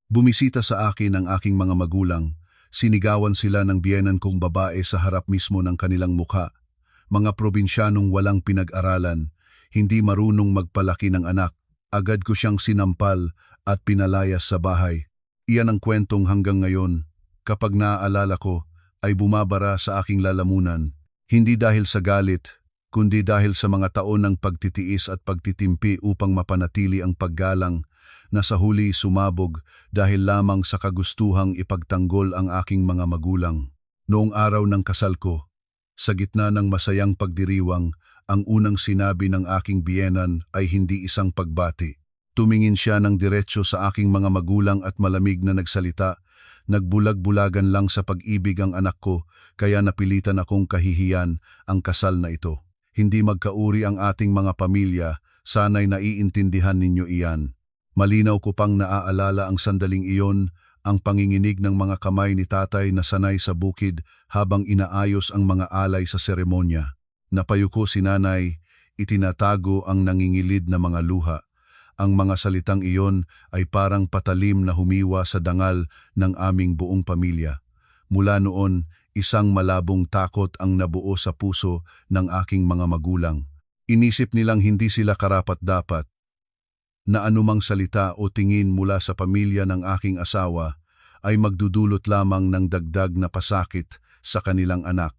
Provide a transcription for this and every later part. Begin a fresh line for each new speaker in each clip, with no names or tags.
Bumisita sa akin ang aking mga magulang. Sinigawan sila ng biyenan kong babae sa harap mismo ng kanilang mukha. Mga probinsyanong walang pinag-aralan, hindi marunong magpalaki ng anak. Agad ko siyang sinampal at pinalayas sa bahay. Iyan ang kwentong hanggang ngayon, kapag naaalala ko, ay bumabara sa aking lalamunan. Hindi dahil sa galit, kundi dahil sa mga taon ng pagtitiis at pagtitimpi upang mapanatili ang paggalang na sa huli sumabog dahil lamang sa kagustuhang ipagtanggol ang aking mga magulang. Noong araw ng kasal ko, sa gitna ng masayang pagdiriwang, ang unang sinabi ng aking biyenan ay hindi isang pagbati. Tumingin siya ng diretso sa aking mga magulang at malamig na nagsalita. Nagbulag-bulagan lang sa pag-ibig ang anak ko, kaya napilitan akong kahihiyan ang kasal na ito. Hindi magkauri ang ating mga pamilya, sana'y naiintindihan ninyo iyan. Malinaw ko pang naaalala ang sandaling iyon, ang panginginig ng mga kamay ni tatay na sanay sa bukid habang inaayos ang mga alay sa seremonya. Napayuko si nanay, itinatago ang nangingilid na mga luha. Ang mga salitang iyon ay parang patalim na humiwa sa dangal ng aming buong pamilya. Mula noon, isang malabong takot ang nabuo sa puso ng aking mga magulang. Inisip nilang hindi sila karapat-dapat na anumang salita o tingin mula sa pamilya ng aking asawa ay magdudulot lamang ng dagdag na pasakit sa kanilang anak.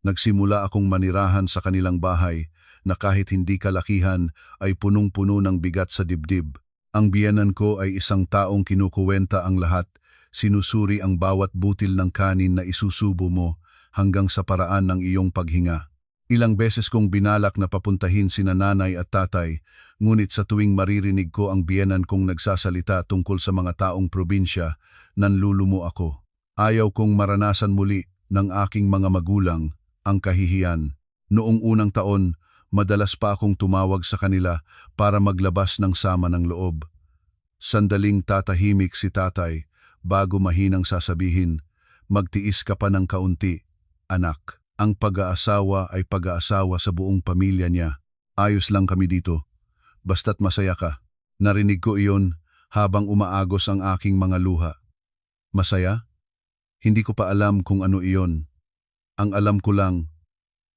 Nagsimula akong manirahan sa kanilang bahay na kahit hindi kalakihan ay punong-puno ng bigat sa dibdib. Ang biyenan ko ay isang taong kinukuwenta ang lahat, sinusuri ang bawat butil ng kanin na isusubo mo hanggang sa paraan ng iyong paghinga. Ilang beses kong binalak na papuntahin sina nanay at tatay, ngunit sa tuwing maririnig ko ang biyenan kong nagsasalita tungkol sa mga taong probinsya, nanlulumo ako. Ayaw kong maranasan muli ng aking mga magulang ang kahihiyan. Noong unang taon, madalas pa akong tumawag sa kanila para maglabas ng sama ng loob. Sandaling tatahimik si tatay bago mahinang sasabihin, "Magtiis ka pa ng kaunti, anak. Ang pag-aasawa ay pag-aasawa sa buong pamilya niya. Ayos lang kami dito. Basta't masaya ka." Narinig ko iyon habang umaagos ang aking mga luha. Masaya? Hindi ko pa alam kung ano iyon. Ang alam ko lang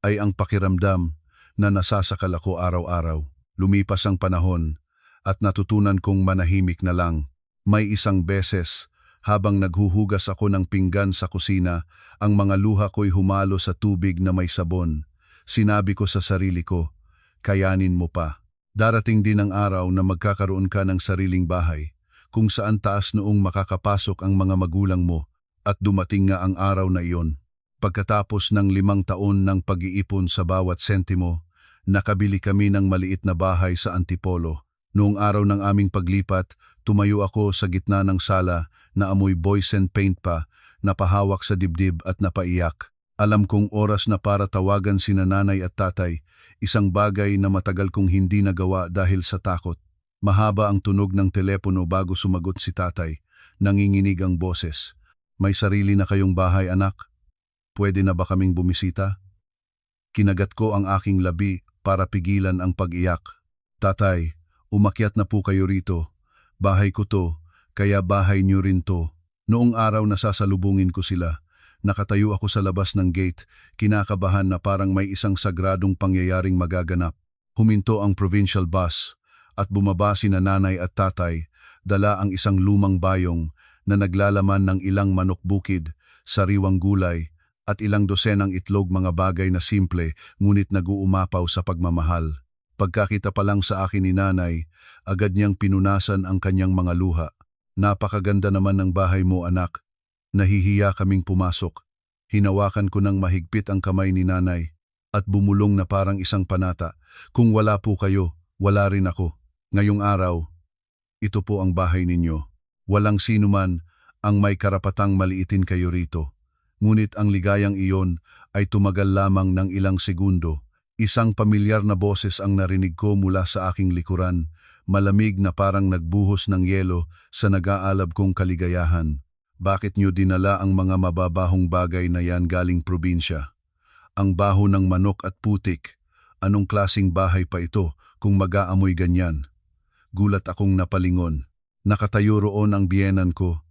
ay ang pakiramdam na nasasakal ako araw-araw. Lumipas ang panahon at natutunan kong manahimik na lang. May isang beses, habang naghuhugas ako ng pinggan sa kusina, ang mga luha ko'y humalo sa tubig na may sabon. Sinabi ko sa sarili ko, kayanin mo pa. Darating din ang araw na magkakaroon ka ng sariling bahay, kung saan taas noong makakapasok ang mga magulang mo, at dumating nga ang araw na iyon. Pagkatapos ng 5 taon ng pag-iipon sa bawat sentimo, nakabili kami ng maliit na bahay sa Antipolo. Noong araw ng aming paglipat, tumayo ako sa gitna ng sala na amoy boys and paint pa, napahawak sa dibdib at napaiyak. Alam kong oras na para tawagan sina nanay at tatay, isang bagay na matagal kong hindi nagawa dahil sa takot. Mahaba ang tunog ng telepono bago sumagot si tatay. Nanginginig ang boses. "May sarili na kayong bahay, anak? Pwede na ba kaming bumisita?" Kinagat ko ang aking labi para pigilan ang pag-iyak. "Tatay, umakyat na po kayo rito. Bahay ko to, kaya bahay niyo rin to." Noong araw na sasalubungin ko sila, nakatayo ako sa labas ng gate, kinakabahan na parang may isang sagradong pangyayaring magaganap. Huminto ang provincial bus at bumaba sina nanay at tatay, dala ang isang lumang bayong na naglalaman ng ilang manok bukid, sariwang gulay, at ilang dosenang itlog, mga bagay na simple ngunit nag-uumapaw sa pagmamahal. Pagkakita pa lang sa akin ni nanay, agad niyang pinunasan ang kanyang mga luha. "Napakaganda naman ng bahay mo, anak." Nahihiya kaming pumasok. Hinawakan ko ng mahigpit ang kamay ni nanay at bumulong na parang isang panata. "Kung wala po kayo, wala rin ako. Ngayong araw, ito po ang bahay ninyo. Walang sino man ang may karapatang maliitin kayo rito." Ngunit ang ligayang iyon ay tumagal lamang ng ilang segundo. Isang pamilyar na boses ang narinig ko mula sa aking likuran, malamig na parang nagbuhos ng yelo sa nag-aalab kong kaligayahan. "Bakit niyo dinala ang mga mababahong bagay na yan galing probinsya? Ang baho ng manok at putik. Anong klasing bahay pa ito kung mag-aamoy ganyan?" Gulat akong napalingon. Nakatayo roon ang biyenan ko.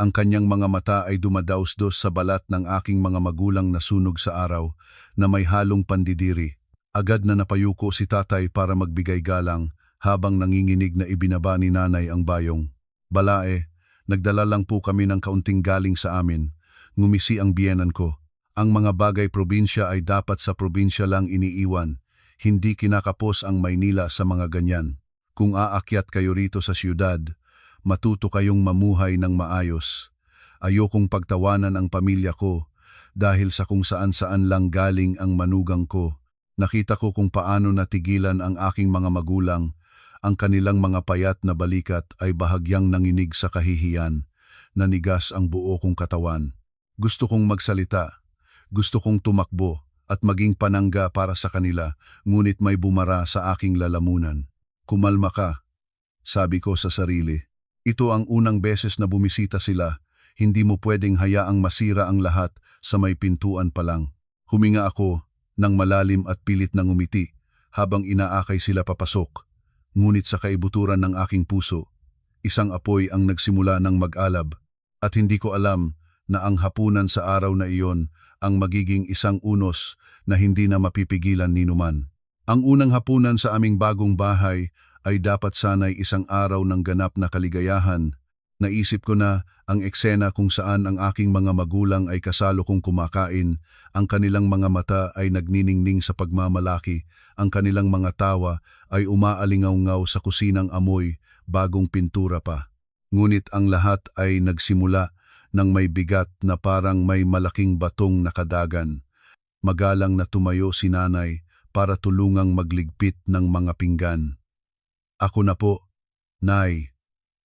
Ang kanyang mga mata ay dumadaos-dos sa balat ng aking mga magulang na sunog sa araw na may halong pandidiri. Agad na napayuko si tatay para magbigay galang habang nanginginig na ibinaba ni nanay ang bayong. Balae, nagdala lang po kami ng kaunting galing sa amin. Ngumisi ang biyenan ko. Ang mga bagay probinsya ay dapat sa probinsya lang iniiwan. Hindi kinakapos ang Maynila sa mga ganyan. Kung aakyat kayo rito sa siyudad, matuto kayong mamuhay ng maayos. Ayokong pagtawanan ang pamilya ko dahil sa kung saan-saan lang galing ang manugang ko. Nakita ko kung paano natigilan ang aking mga magulang. Ang kanilang mga payat na balikat ay bahagyang nanginig sa kahihiyan. Nanigas ang buo kong katawan. Gusto kong magsalita. Gusto kong tumakbo at maging panangga para sa kanila, ngunit may bumara sa aking lalamunan. Kumalma ka, sabi ko sa sarili. Ito ang unang beses na bumisita sila. Hindi mo pwedeng hayaang masira ang lahat sa may pintuan pa lang. Huminga ako ng malalim at pilit na ngumiti habang inaakay sila papasok. Ngunit sa kaibuturan ng aking puso, isang apoy ang nagsimula ng mag-alab at hindi ko alam na ang hapunan sa araw na iyon ang magiging isang unos na hindi na mapipigilan ni numan. Ang unang hapunan sa aming bagong bahay ay dapat sana'y isang araw ng ganap na kaligayahan. Naisip ko na ang eksena kung saan ang aking mga magulang ay kasalo kong kumakain, ang kanilang mga mata ay nagniningning sa pagmamalaki, ang kanilang mga tawa ay umaalingaw-ngaw sa kusinang amoy, bagong pintura pa. Ngunit ang lahat ay nagsimula nang may bigat na parang may malaking batong nakadagan. Magalang na tumayo si nanay para tulungang magligpit ng mga pinggan. Ako na po, Nay,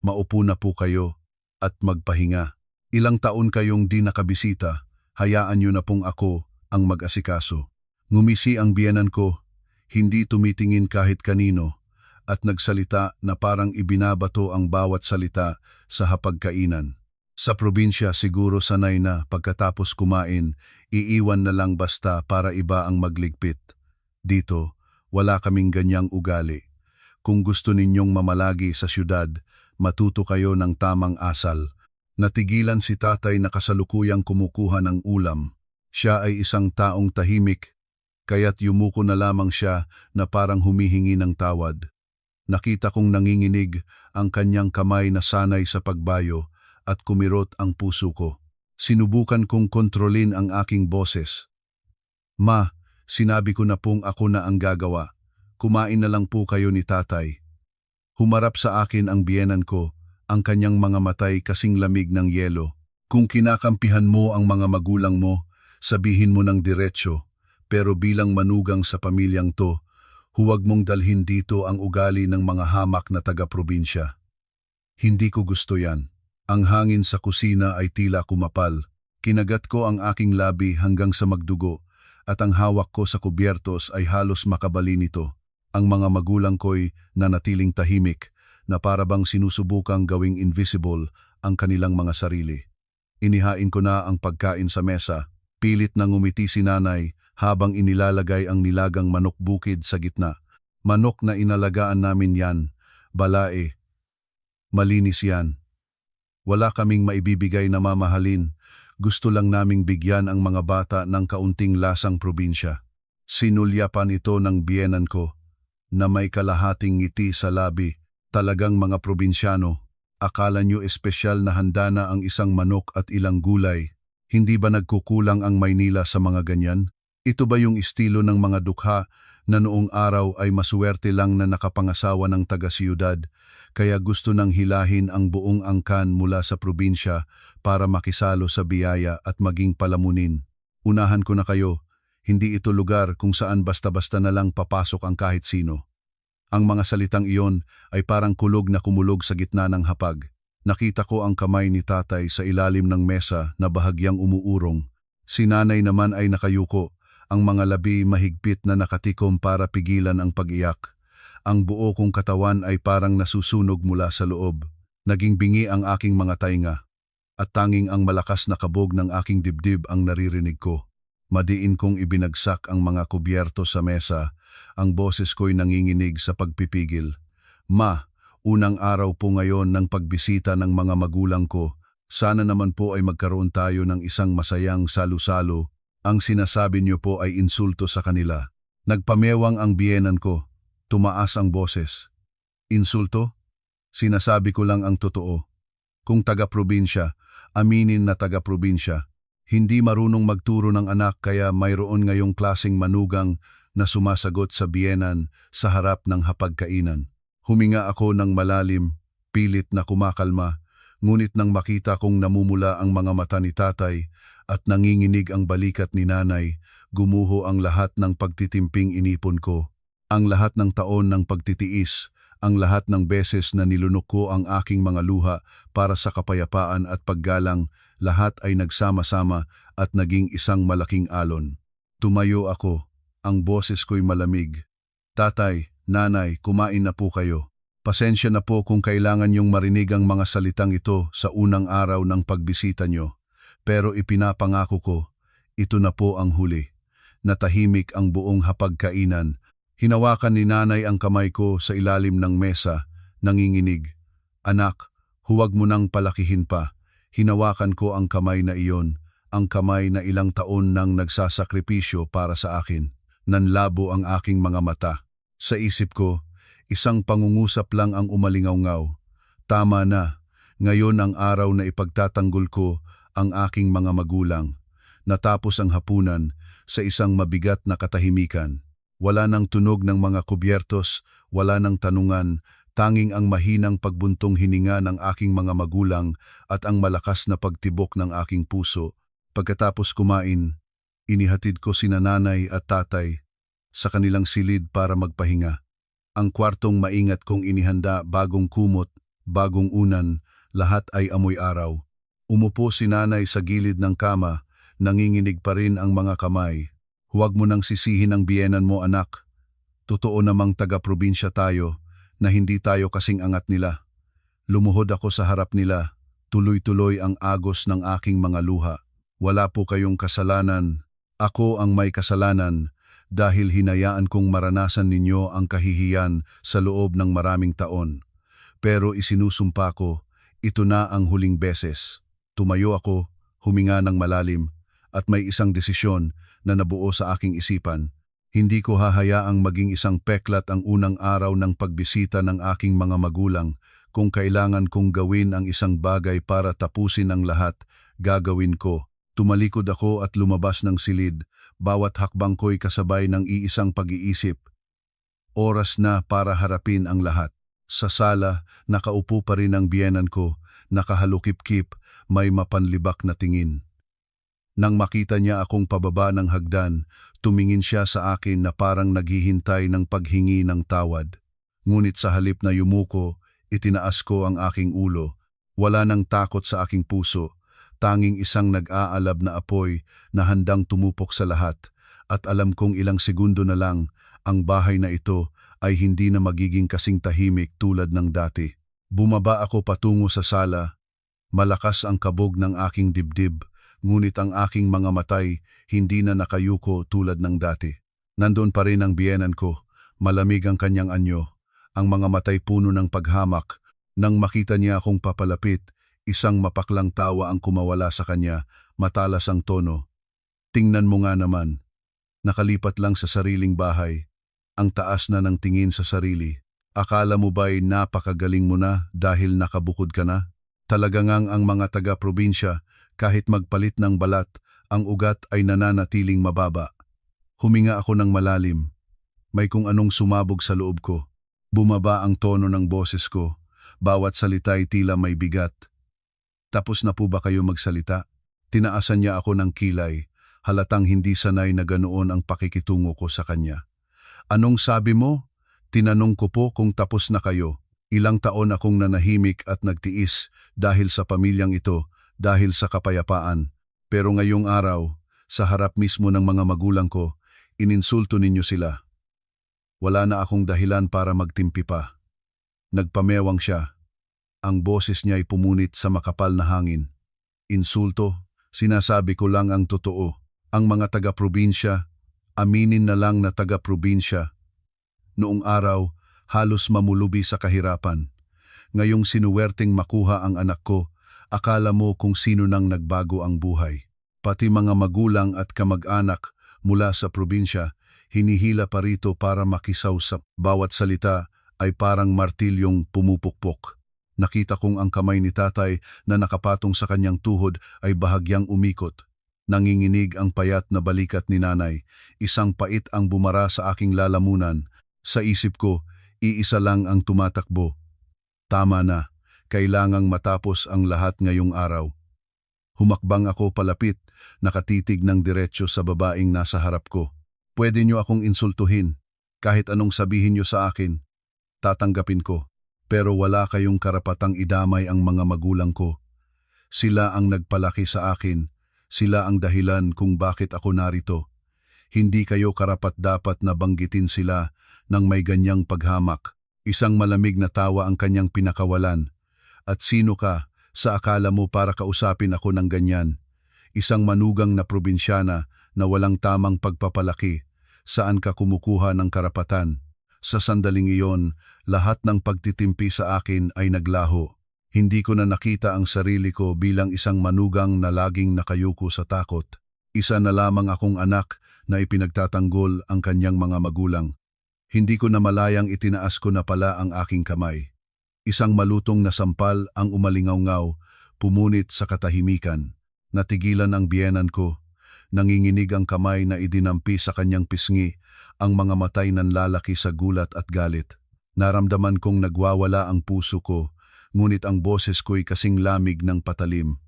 maupo na po kayo at magpahinga. Ilang taon kayong di nakabisita, hayaan niyo na pong ako ang mag-asikaso. Ngumisi ang biyenan ko, hindi tumitingin kahit kanino, at nagsalita na parang ibinabato ang bawat salita sa hapagkainan. Sa probinsya siguro sanay na pagkatapos kumain, iiwan na lang basta para iba ang magligpit. Dito, wala kaming ganyang ugali. Kung gusto ninyong mamalagi sa siyudad, matuto kayo ng tamang asal. Natigilan si tatay na kasalukuyang kumukuha ng ulam. Siya ay isang taong tahimik, kaya't yumuko na lamang siya na parang humihingi ng tawad. Nakita kong nanginginig ang kanyang kamay na sanay sa pagbayo at kumirot ang puso ko. Sinubukan kong kontrolin ang aking boses. Ma, sinabi ko na pong ako na ang gagawa. Kumain na lang po kayo ni tatay. Humarap sa akin ang biyenan ko, ang kanyang mga matay kasing lamig ng yelo. Kung kinakampihan mo ang mga magulang mo, sabihin mo ng diretsyo, pero bilang manugang sa pamilyang to, huwag mong dalhin dito ang ugali ng mga hamak na taga-probinsya. Hindi ko gusto yan. Ang hangin sa kusina ay tila kumapal. Kinagat ko ang aking labi hanggang sa magdugo, at ang hawak ko sa kubyertos ay halos makabali nito. Ang mga magulang ko'y nanatiling tahimik na parabang sinusubukang gawing invisible ang kanilang mga sarili. Inihain ko na ang pagkain sa mesa, pilit na ngumiti si nanay habang inilalagay ang nilagang manok bukid sa gitna. Manok na inalagaan namin yan, balae. Malinis yan. Wala kaming maibibigay na mamahalin, gusto lang naming bigyan ang mga bata ng kaunting lasang probinsya. Sinulyapan ito ng biyenan ko, na may kalahating ngiti sa labi, talagang mga probinsyano. Akala nyo espesyal na handa na ang isang manok at ilang gulay. Hindi ba nagkukulang ang Maynila sa mga ganyan? Ito ba yung estilo ng mga dukha na noong araw ay masuwerte lang na nakapangasawa ng taga-siyudad, kaya gusto nang hilahin ang buong angkan mula sa probinsya para makisalo sa biyaya at maging palamunin? Unahan ko na kayo. Hindi ito lugar kung saan basta-basta na lang papasok ang kahit sino. Ang mga salitang iyon ay parang kulog na kumulog sa gitna ng hapag. Nakita ko ang kamay ni tatay sa ilalim ng mesa na bahagyang umuurong. Si nanay naman ay nakayuko, ang mga labi mahigpit na nakatikom para pigilan ang pag-iyak. Ang buo kong katawan ay parang nasusunog mula sa loob. Naging bingi ang aking mga tainga, at tanging ang malakas na kabog ng aking dibdib ang naririnig ko. Madiin kong ibinagsak ang mga kubyerto sa mesa, ang boses ko'y nanginginig sa pagpipigil. Ma, Unang araw po ngayon ng pagbisita ng mga magulang ko. Sana naman po ay magkaroon tayo ng isang masayang salu-salo. Ang sinasabi niyo po ay insulto sa kanila. Nagpamewang ang biyenan ko. Tumaas ang boses. Insulto? Sinasabi ko lang ang totoo. Kung taga-probinsya, aminin na taga-probinsya. Hindi marunong magturo ng anak kaya mayroon ngayong klaseng manugang na sumasagot sa biyenan sa harap ng hapagkainan. Huminga ako ng malalim, pilit na kumakalma, ngunit nang makita kong namumula ang mga mata ni tatay at nanginginig ang balikat ni nanay, gumuho ang lahat ng pagtitimping inipon ko. Ang lahat ng taon ng pagtitiis, ang lahat ng beses na nilunok ko ang aking mga luha para sa kapayapaan at paggalang, lahat ay nagsama-sama at naging isang malaking alon. Tumayo ako, ang boses ko'y malamig. Tatay, nanay, kumain na po kayo. Pasensya na po kung kailangan niyong marinig ang mga salitang ito sa unang araw ng pagbisita niyo. Pero ipinapangako ko, ito na po ang huli. Natahimik ang buong hapagkainan. Hinawakan ni nanay ang kamay ko sa ilalim ng mesa, nanginginig. Anak, huwag mo nang palakihin pa. Hinawakan ko ang kamay na iyon, ang kamay na ilang taon nang nagsasakripisyo para sa akin. Nanlabo ang aking mga mata. Sa isip ko, isang pangungusap lang ang umalingaw-ngaw. Tama na, ngayon ang araw na ipagtatanggol ko ang aking mga magulang. Natapos ang hapunan sa isang mabigat na katahimikan. Wala nang tunog ng mga kubyertos, wala nang tanungan, tanging ang mahinang pagbuntong hininga ng aking mga magulang at ang malakas na pagtibok ng aking puso. Pagkatapos kumain, inihatid ko sina nanay at tatay sa kanilang silid para magpahinga. Ang kwartong maingat kong inihanda, bagong kumot, bagong unan, lahat ay amoy araw. Umupo si nanay sa gilid ng kama, nanginginig pa rin ang mga kamay. Huwag mo nang sisihin ang biyenan mo, anak. Totoo namang taga-probinsya tayo, na hindi tayo kasing angat nila. Lumuhod ako sa harap nila, tuloy-tuloy ang agos ng aking mga luha. Wala po kayong kasalanan. Ako ang may kasalanan dahil hinayaan kong maranasan ninyo ang kahihiyan sa loob ng maraming taon. Pero isinusumpa ko, ito na ang huling beses. Tumayo ako, huminga ng malalim, at may isang desisyon na nabuo sa aking isipan. Hindi ko hahayaang maging isang peklat ang unang araw ng pagbisita ng aking mga magulang. Kung kailangan kong gawin ang isang bagay para tapusin ang lahat, gagawin ko. Tumalikod ako at lumabas ng silid. Bawat hakbang ko'y kasabay ng iisang pag-iisip. Oras na para harapin ang lahat. Sa sala, nakaupo pa rin ang biyenan ko, nakahalukip-kip, may mapanlibak na tingin. Nang makita niya akong pababa ng hagdan, tumingin siya sa akin na parang naghihintay ng paghingi ng tawad. Ngunit sa halip na yumuko, itinaas ko ang aking ulo. Wala nang takot sa aking puso, tanging isang nag-aalab na apoy na handang tumupok sa lahat. At alam kong ilang segundo na lang, ang bahay na ito ay hindi na magiging kasing tahimik tulad ng dati. Bumaba ako patungo sa sala. Malakas ang kabog ng aking dibdib. Ngunit ang aking mga matay hindi na nakayuko tulad ng dati. Nandun pa rin ang biyenan ko, malamig ang kanyang anyo, ang mga matay puno ng paghamak. Nang makita niya akong papalapit, isang mapaklang tawa ang kumawala sa kanya, matalas ang tono. Tingnan mo nga naman, nakalipat lang sa sariling bahay, ang taas na ng tingin sa sarili. Akala mo ba'y napakagaling mo na dahil nakabukod ka na? Talaga ngang ang mga taga-probinsya, kahit magpalit ng balat, ang ugat ay nananatiling mababa. Huminga ako ng malalim. May kung anong sumabog sa loob ko. Bumaba ang tono ng boses ko. Bawat salita ay tila may bigat. Tapos na po ba kayo magsalita? Tinaasan niya ako ng kilay. Halatang hindi sanay na ganoon ang pakikitungo ko sa kanya. Anong sabi mo? Tinanong ko po kung tapos na kayo. Ilang taon akong nanahimik at nagtiis dahil sa pamilyang ito, dahil sa kapayapaan. Pero ngayong araw, sa harap mismo ng mga magulang ko, ininsulto ninyo sila. Wala na akong dahilan para magtimpi pa. Nagpamewang siya. Ang boses niya ay pumunit sa makapal na hangin. Insulto, sinasabi ko lang ang totoo. Ang mga taga-probinsya, aminin na lang na taga-probinsya. Noong araw, halos mamulubi sa kahirapan. Ngayong sinuwerteng makuha ang anak ko, akala mo kung sino nang nagbago ang buhay. Pati mga magulang at kamag-anak mula sa probinsya, hinihila pa rito para makisaw sa bawat salita ay parang martilyong pumupukpok. Nakita kong ang kamay ni tatay na nakapatong sa kanyang tuhod ay bahagyang umikot. Nanginginig ang payat na balikat ni nanay. Isang pait ang bumara sa aking lalamunan. Sa isip ko, iisa lang ang tumatakbo. Tama na, kailangang matapos ang lahat ngayong araw. Humakbang ako palapit, nakatitig ng diretsyo sa babaeng nasa harap ko. Pwede niyo akong insultuhin. Kahit anong sabihin niyo sa akin, tatanggapin ko. Pero wala kayong karapatang idamay ang mga magulang ko. Sila ang nagpalaki sa akin. Sila ang dahilan kung bakit ako narito. Hindi kayo karapat-dapat na banggitin sila ng may ganyang paghamak. Isang malamig na tawa ang kanyang pinakawalan. At sino ka sa akala mo para kausapin ako ng ganyan? Isang manugang na probinsyana na walang tamang pagpapalaki. Saan ka kumukuha ng karapatan? Sa sandaling iyon, lahat ng pagtitimpi sa akin ay naglaho. Hindi ko na nakita ang sarili ko bilang isang manugang na laging nakayuko sa takot. Isa na lamang akong anak na ipinagtatanggol ang kanyang mga magulang. Hindi ko na malayang itinaas ko na pala ang aking kamay. Isang malutong na sampal ang umalingaw-ngaw, pumunit sa katahimikan. Natigilan ang biyenan ko. Nanginginig ang kamay na idinampi sa kanyang pisngi, ang mga matay nanlalaki sa gulat at galit. Naramdaman kong nagwawala ang puso ko, ngunit ang boses ko'y kasing lamig ng patalim.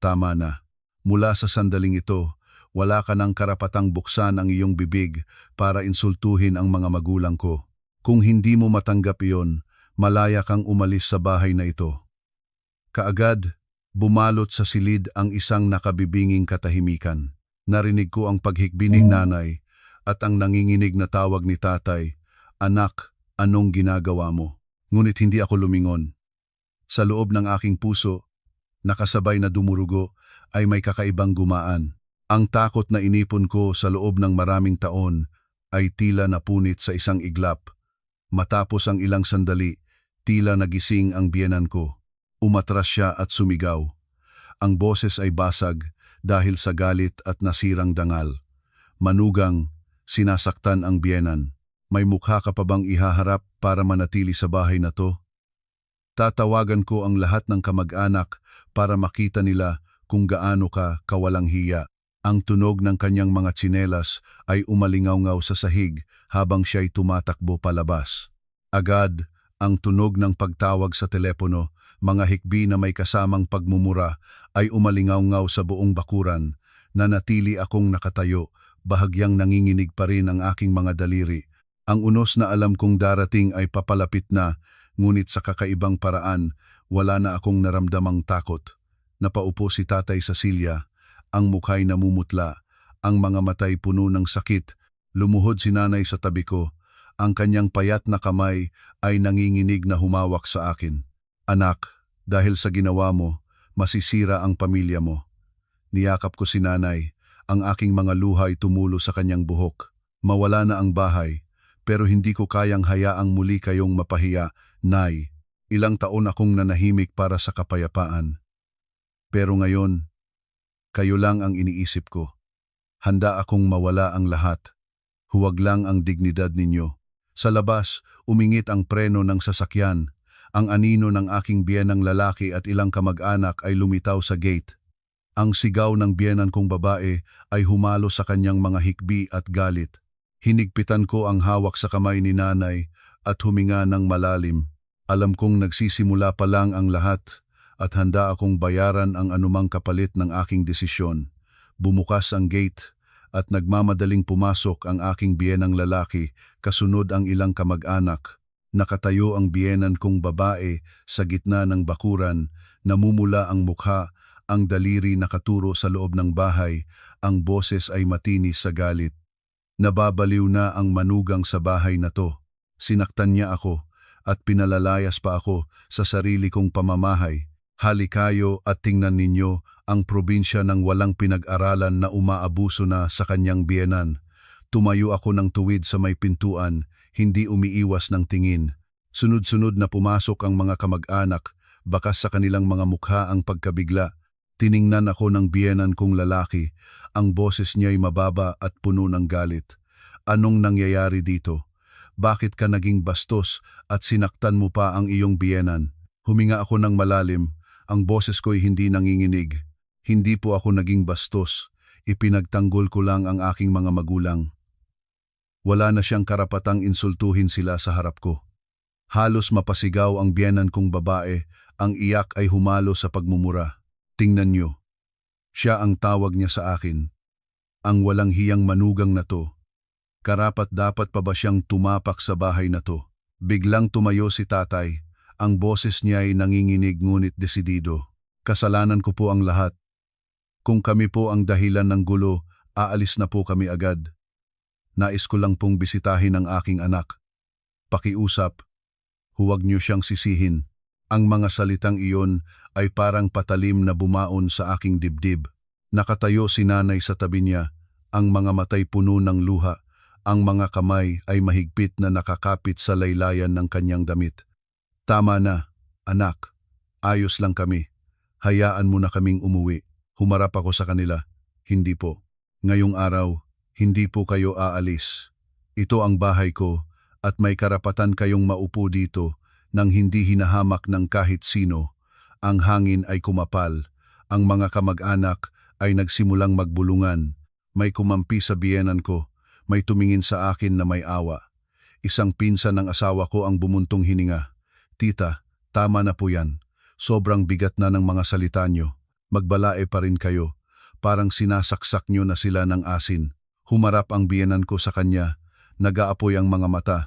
Tama na. Mula sa sandaling ito, wala ka ng karapatang buksan ang iyong bibig para insultuhin ang mga magulang ko. Kung hindi mo matanggap iyon, malaya kang umalis sa bahay na ito. Kaagad, bumalot sa silid ang isang nakabibinging katahimikan. Narinig ko ang paghikbi ng nanay at ang nanginginig na tawag ni tatay, "Anak, anong ginagawa mo?" Ngunit hindi ako lumingon. Sa loob ng aking puso, nakasabay na dumurugo, ay may kakaibang gumaan. Ang takot na inipon ko sa loob ng maraming taon ay tila napunit sa isang iglap. Matapos ang ilang sandali, tila nagising ang biyenan ko. Umatras siya at sumigaw. Ang boses ay basag dahil sa galit at nasirang dangal. Manugang, sinasaktan ang biyenan. May mukha ka pa bang ihaharap para manatili sa bahay na to? Tatawagan ko ang lahat ng kamag-anak para makita nila kung gaano ka kawalang hiya. Ang tunog ng kanyang mga tsinelas ay umalingaw-ngaw sa sahig habang siya'y tumatakbo palabas. Agad, ang tunog ng pagtawag sa telepono, mga hikbi na may kasamang pagmumura, ay umalingaw-ngaw sa buong bakuran. Nanatili akong nakatayo, bahagyang nanginginig pa rin ang aking mga daliri. Ang unos na alam kong darating ay papalapit na, ngunit sa kakaibang paraan, wala na akong naramdamang takot. Napaupo si Tatay Cecilia, ang mukha'y namumutla, ang mga matay puno ng sakit. Lumuhod si nanay sa tabi ko, ang kanyang payat na kamay ay nanginginig na humawak sa akin. "Anak, dahil sa ginawa mo, masisira ang pamilya mo." Niyakap ko si nanay, ang aking mga luhay tumulo sa kanyang buhok. "Mawala na ang bahay, pero hindi ko kayang hayaang muli kayong mapahiya, Nay. Ilang taon akong nanahimik para sa kapayapaan. Pero ngayon, kayo lang ang iniisip ko. Handa akong mawala ang lahat. Huwag lang ang dignidad ninyo." Sa labas, umingit ang preno ng sasakyan. Ang anino ng aking biyenang lalaki at ilang kamag-anak ay lumitaw sa gate. Ang sigaw ng biyenan kong babae ay humalo sa kanyang mga hikbi at galit. Hinigpitan ko ang hawak sa kamay ni nanay at huminga ng malalim. Alam kong nagsisimula pa lang ang lahat at handa akong bayaran ang anumang kapalit ng aking desisyon. Bumukas ang gate at nagmamadaling pumasok ang aking biyenang lalaki, kasunod ang ilang kamag-anak. Nakatayo ang biyenan kong babae sa gitna ng bakuran, namumula ang mukha, ang daliri nakaturo sa loob ng bahay, ang boses ay matinis sa galit. Nababaliw na ang manugang sa bahay na to. Sinaktan niya ako at pinalalayas pa ako sa sarili kong pamamahay. Halikayo at tingnan ninyo ang probinsya ng walang pinag-aralan na umaabuso na sa kanyang biyenan. Tumayo ako ng tuwid sa may pintuan, hindi umiiwas ng tingin. Sunod-sunod na pumasok ang mga kamag-anak, bakas sa kanilang mga mukha ang pagkabigla. Tiningnan ako ng biyenan kong lalaki, ang boses niya'y mababa at puno ng galit. Anong nangyayari dito? Bakit ka naging bastos at sinaktan mo pa ang iyong biyenan? Huminga ako ng malalim, ang boses ko'y hindi nanginginig. Hindi po ako naging bastos, ipinagtanggol ko lang ang aking mga magulang. Wala na siyang karapatang insultuhin sila sa harap ko. Halos mapasigaw ang biyenan kong babae, ang iyak ay humalo sa pagmumura. Tingnan niyo. Siya ang tawag niya sa akin. Ang walang hiyang manugang na to. Karapat-dapat pa ba siyang tumapak sa bahay na to? Biglang tumayo si tatay. Ang boses niya ay nanginginig ngunit desidido. Kasalanan ko po ang lahat. Kung kami po ang dahilan ng gulo, aalis na po kami agad. Nais ko lang pong bisitahin ang aking anak. Pakiusap, huwag niyo siyang sisihin. Ang mga salitang iyon ay parang patalim na bumaon sa aking dibdib. Nakatayo si nanay sa tabi niya, ang mga matay puno ng luha, ang mga kamay ay mahigpit na nakakapit sa laylayan ng kanyang damit. Tama na, anak. Ayos lang kami. Hayaan mo na kaming umuwi. Humarap ako sa kanila. Hindi po. Ngayong araw, hindi po kayo aalis. Ito ang bahay ko at may karapatan kayong maupo dito nang hindi hinahamak ng kahit sino. Ang hangin ay kumapal. Ang mga kamag-anak ay nagsimulang magbulungan. May kumampi sa biyenan ko. May tumingin sa akin na may awa. Isang pinsan ng asawa ko ang bumuntong hininga. Tita, tama na po yan. Sobrang bigat na ng mga salita nyo. Magbalae pa rin kayo. Parang sinasaksak nyo na sila ng asin. Humarap ang biyenan ko sa kanya. Nag-aapoy ang mga mata.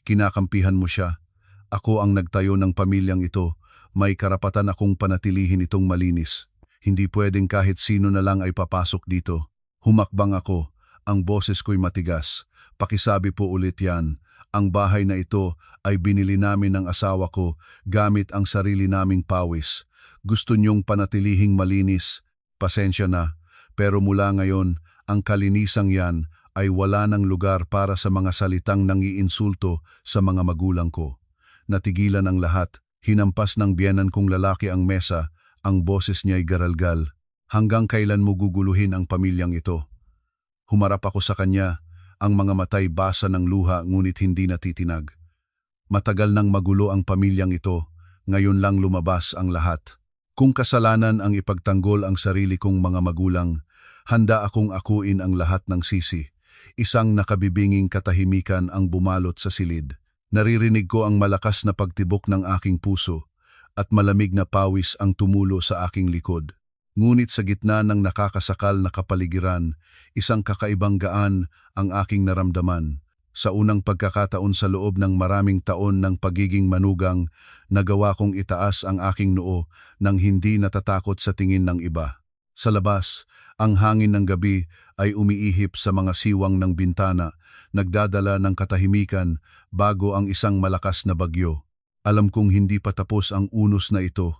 Kinakampihan mo siya. Ako ang nagtayo ng pamilyang ito. May karapatan akong panatilihin itong malinis. Hindi pwedeng kahit sino na lang ay papasok dito. Humakbang ako. Ang boses ko'y matigas. Pakisabi po ulit yan. Ang bahay na ito ay binili namin ng asawa ko gamit ang sarili naming pawis. Gusto niyong panatilihing malinis. Pasensya na. Pero mula ngayon, ang kalinisang yan ay wala ng lugar para sa mga salitang nangiinsulto sa mga magulang ko. Natigilan ang lahat. Hinampas ng biyenan kong lalaki ang mesa. Ang boses niya'y garalgal. Hanggang kailan mo guguluhin ang pamilyang ito? Humarap ako sa kanya. Ang mga matay basa ng luha ngunit hindi natitinag. Matagal nang magulo ang pamilyang ito. Ngayon lang lumabas ang lahat. Kung kasalanan ang ipagtanggol ang sarili kong mga magulang, handa akong akuin ang lahat ng sisi. Isang nakabibinging katahimikan ang bumalot sa silid. Naririnig ko ang malakas na pagtibok ng aking puso at malamig na pawis ang tumulo sa aking likod. Ngunit sa gitna ng nakakasakal na kapaligiran, isang kakaibang gaan ang aking naramdaman. Sa unang pagkakataon sa loob ng maraming taon ng pagiging manugang, nagawa kong itaas ang aking noo nang hindi natatakot sa tingin ng iba. Sa labas, ang hangin ng gabi ay umiihip sa mga siwang ng bintana, nagdadala ng katahimikan bago ang isang malakas na bagyo. Alam kong hindi pa tapos ang unos na ito,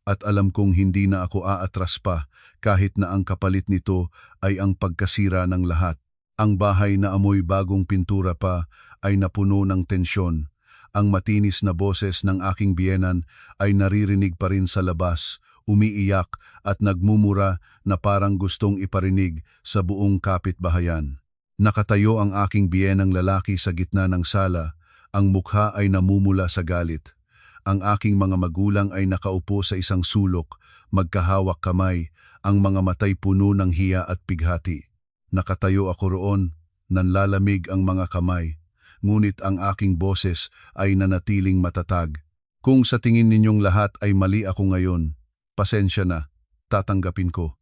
at alam kong hindi na ako aatras pa kahit na ang kapalit nito ay ang pagkasira ng lahat. Ang bahay na amoy bagong pintura pa ay napuno ng tensyon. Ang matinis na boses ng aking biyenan ay naririnig pa rin sa labas, umiiyak at nagmumura na parang gustong iparinig sa buong kapitbahayan. Nakatayo ang aking biyenang lalaki sa gitna ng sala, ang mukha ay namumula sa galit. Ang aking mga magulang ay nakaupo sa isang sulok, magkahawak kamay, ang mga matay puno ng hiya at pighati. Nakatayo ako roon, nanlalamig ang mga kamay, ngunit ang aking boses ay nanatiling matatag. Kung sa tingin ninyong lahat ay mali ako ngayon, pasensya na, tatanggapin ko.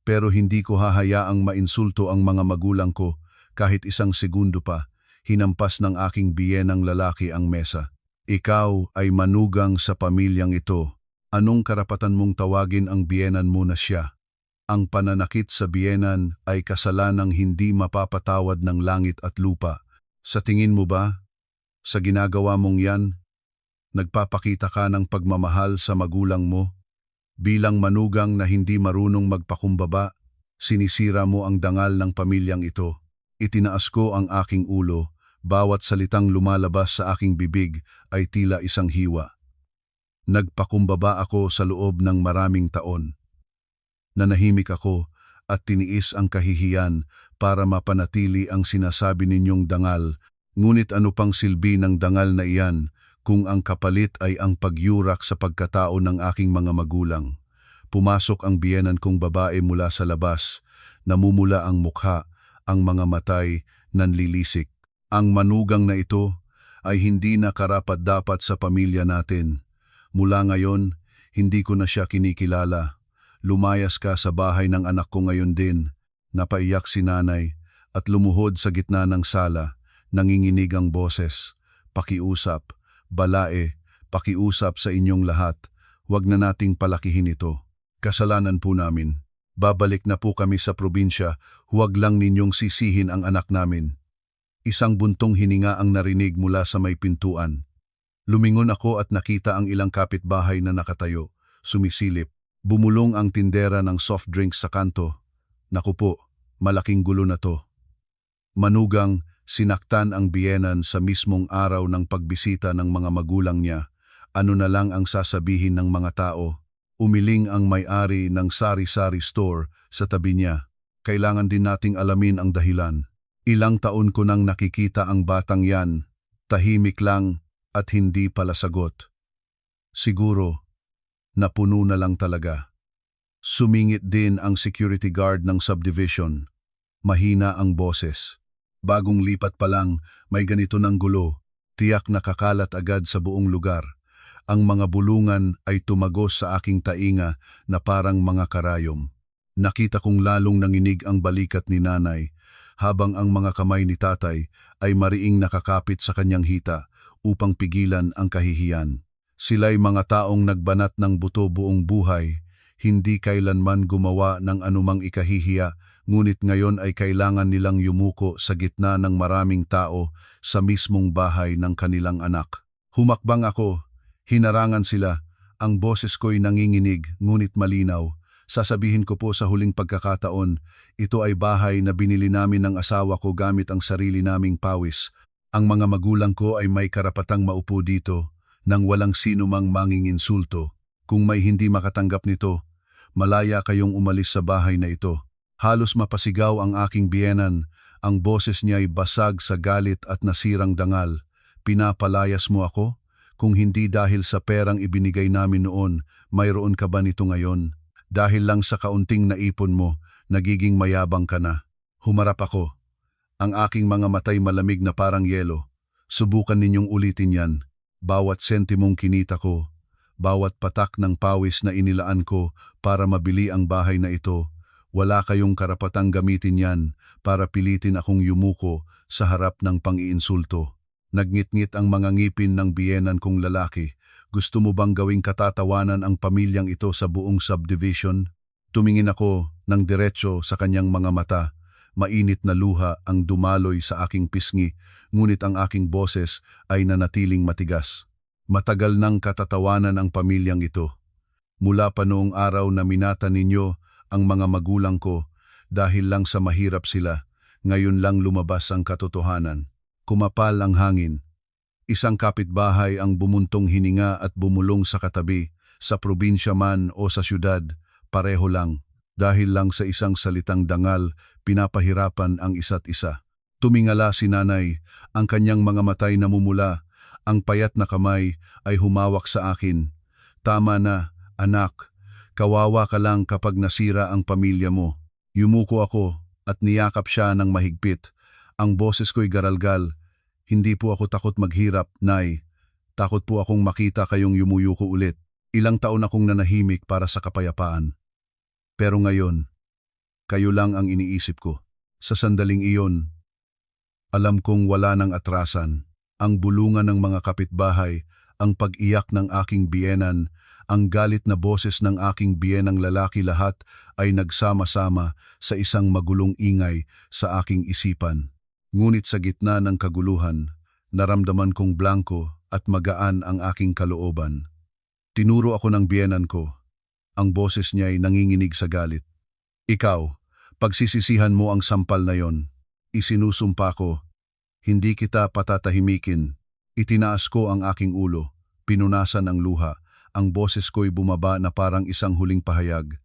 Pero hindi ko hahayaang mainsulto ang mga magulang ko kahit isang segundo pa. Hinampas ng aking biyenang lalaki ang mesa. Ikaw ay manugang sa pamilyang ito. Anong karapatan mong tawagin ang biyenan mo na siya? Ang pananakit sa biyenan ay kasalanang hindi mapapatawad ng langit at lupa. Sa tingin mo ba, sa ginagawa mong yan, nagpapakita ka ng pagmamahal sa magulang mo? Bilang manugang na hindi marunong magpakumbaba, sinisira mo ang dangal ng pamilyang ito. Itinaas ko ang aking ulo, Bawat salitang lumalabas sa aking bibig ay tila isang hiwa. Nagpakumbaba ako sa loob ng maraming taon. Nanahimik ako at tiniis ang kahihiyan para mapanatili ang sinasabi ninyong dangal. Ngunit ano pang silbi ng dangal na iyan kung ang kapalit ay ang pagyurak sa pagkatao ng aking mga magulang. Pumasok ang biyenan kong babae mula sa labas. Namumula ang mukha, ang mga matay nanlilisik. Ang manugang na ito ay hindi na karapat-dapat sa pamilya natin. Mula ngayon, hindi ko na siya kinikilala. Lumayas ka sa bahay ng anak ko ngayon din. Napaiyak si nanay at lumuhod sa gitna ng sala. Nanginginig ang boses. Pakiusap, balae, pakiusap sa inyong lahat. Huwag na nating palakihin ito. Kasalanan po namin. Babalik na po kami sa probinsya. Huwag lang ninyong sisihin ang anak namin. Isang buntong hininga ang narinig mula sa may pintuan. Lumingon ako at nakita ang ilang kapitbahay na nakatayo, sumisilip. Bumulong ang tindera ng soft drinks sa kanto. Naku po, malaking gulo na to. Manugang, sinaktan ang biyenan sa mismong araw ng pagbisita ng mga magulang niya. Ano na lang ang sasabihin ng mga tao? Umiling ang may-ari ng sari-sari store sa tabi niya. Kailangan din nating alamin ang dahilan. Ilang taon ko nang nakikita ang batang yan, tahimik lang at hindi pala sagot. Siguro, napuno na lang talaga. Sumingit din ang security guard ng subdivision. Mahina ang boses. Bagong lipat pa lang, may ganito ng gulo. Tiyak nakakalat agad sa buong lugar. Ang mga bulungan ay tumagos sa aking tainga na parang mga karayom. Nakita kong lalong nanginig ang balikat ni nanay, habang ang mga kamay ni tatay ay mariing nakakapit sa kanyang hita upang pigilan ang kahihiyan. Sila'y mga taong nagbanat ng buto buong buhay, hindi kailanman gumawa ng anumang ikahihiya, ngunit ngayon ay kailangan nilang yumuko sa gitna ng maraming tao sa mismong bahay ng kanilang anak. Humakbang ako, hinarangan sila, ang boses ko'y nanginginig ngunit malinaw. Sasabihin ko po sa huling pagkakataon, ito ay bahay na binili namin ng asawa ko gamit ang sarili naming pawis. Ang mga magulang ko ay may karapatang maupo dito nang walang sino mang manginginsulto. Kung may hindi makatanggap nito, malaya kayong umalis sa bahay na ito. Halos mapasigaw ang aking biyenan, ang boses niya ay basag sa galit at nasirang dangal. Pinapalayas mo ako? Kung hindi dahil sa perang ibinigay namin noon, mayroon ka ba nito ngayon? Dahil lang sa kaunting naipon mo, nagiging mayabang ka na. Humarap ako. Ang aking mga matay malamig na parang yelo. Subukan ninyong ulitin yan. Bawat sentimong kinita ko, bawat patak ng pawis na inilaan ko para mabili ang bahay na ito, wala kayong karapatang gamitin yan para pilitin akong yumuko sa harap ng pang-iinsulto. Nagngit-ngit ang mga ngipin ng biyenan kong lalaki. Gusto mo bang gawing katatawanan ang pamilyang ito sa buong subdivision? Tumingin ako ng diretso sa kanyang mga mata. Mainit na luha ang dumaloy sa aking pisngi, ngunit ang aking boses ay nanatiling matigas. Matagal nang katatawanan ang pamilyang ito. Mula pa noong araw na minata ninyo ang mga magulang ko dahil lang sa mahirap sila, ngayon lang lumabas ang katotohanan. Kumapal ang hangin. Isang kapitbahay ang bumuntong hininga at bumulong sa katabi, sa probinsya man o sa syudad, pareho lang. Dahil lang sa isang salitang dangal, pinapahirapan ang isa't isa. Tumingala si nanay, ang kanyang mga matay namumula, ang payat na kamay ay humawak sa akin. Tama na, anak, kawawa ka lang kapag nasira ang pamilya mo. Yumuko ako at niyakap siya ng mahigpit. Ang boses ko'y garalgal. Hindi po ako takot maghirap, nay. Takot po akong makita kayong yumuyuko ulit. Ilang taon akong nanahimik para sa kapayapaan. Pero ngayon, kayo lang ang iniisip ko. Sa sandaling iyon, alam kong wala nang atrasan. Ang bulungan ng mga kapitbahay, ang pag-iyak ng aking biyenan, ang galit na boses ng aking biyenang lalaki lahat ay nagsama-sama sa isang magulong ingay sa aking isipan. Ngunit sa gitna ng kaguluhan, naramdaman kong blanko at magaan ang aking kalooban. Tinuro ako ng biyenan ko. Ang boses niya ay nanginginig sa galit. Ikaw, pagsisisihan mo ang sampal na yon. Isinusumpa ko, Hindi kita patatahimikin. Itinaas ko ang aking ulo, pinunasan ang luha, ang boses ko'y bumaba na parang isang huling pahayag.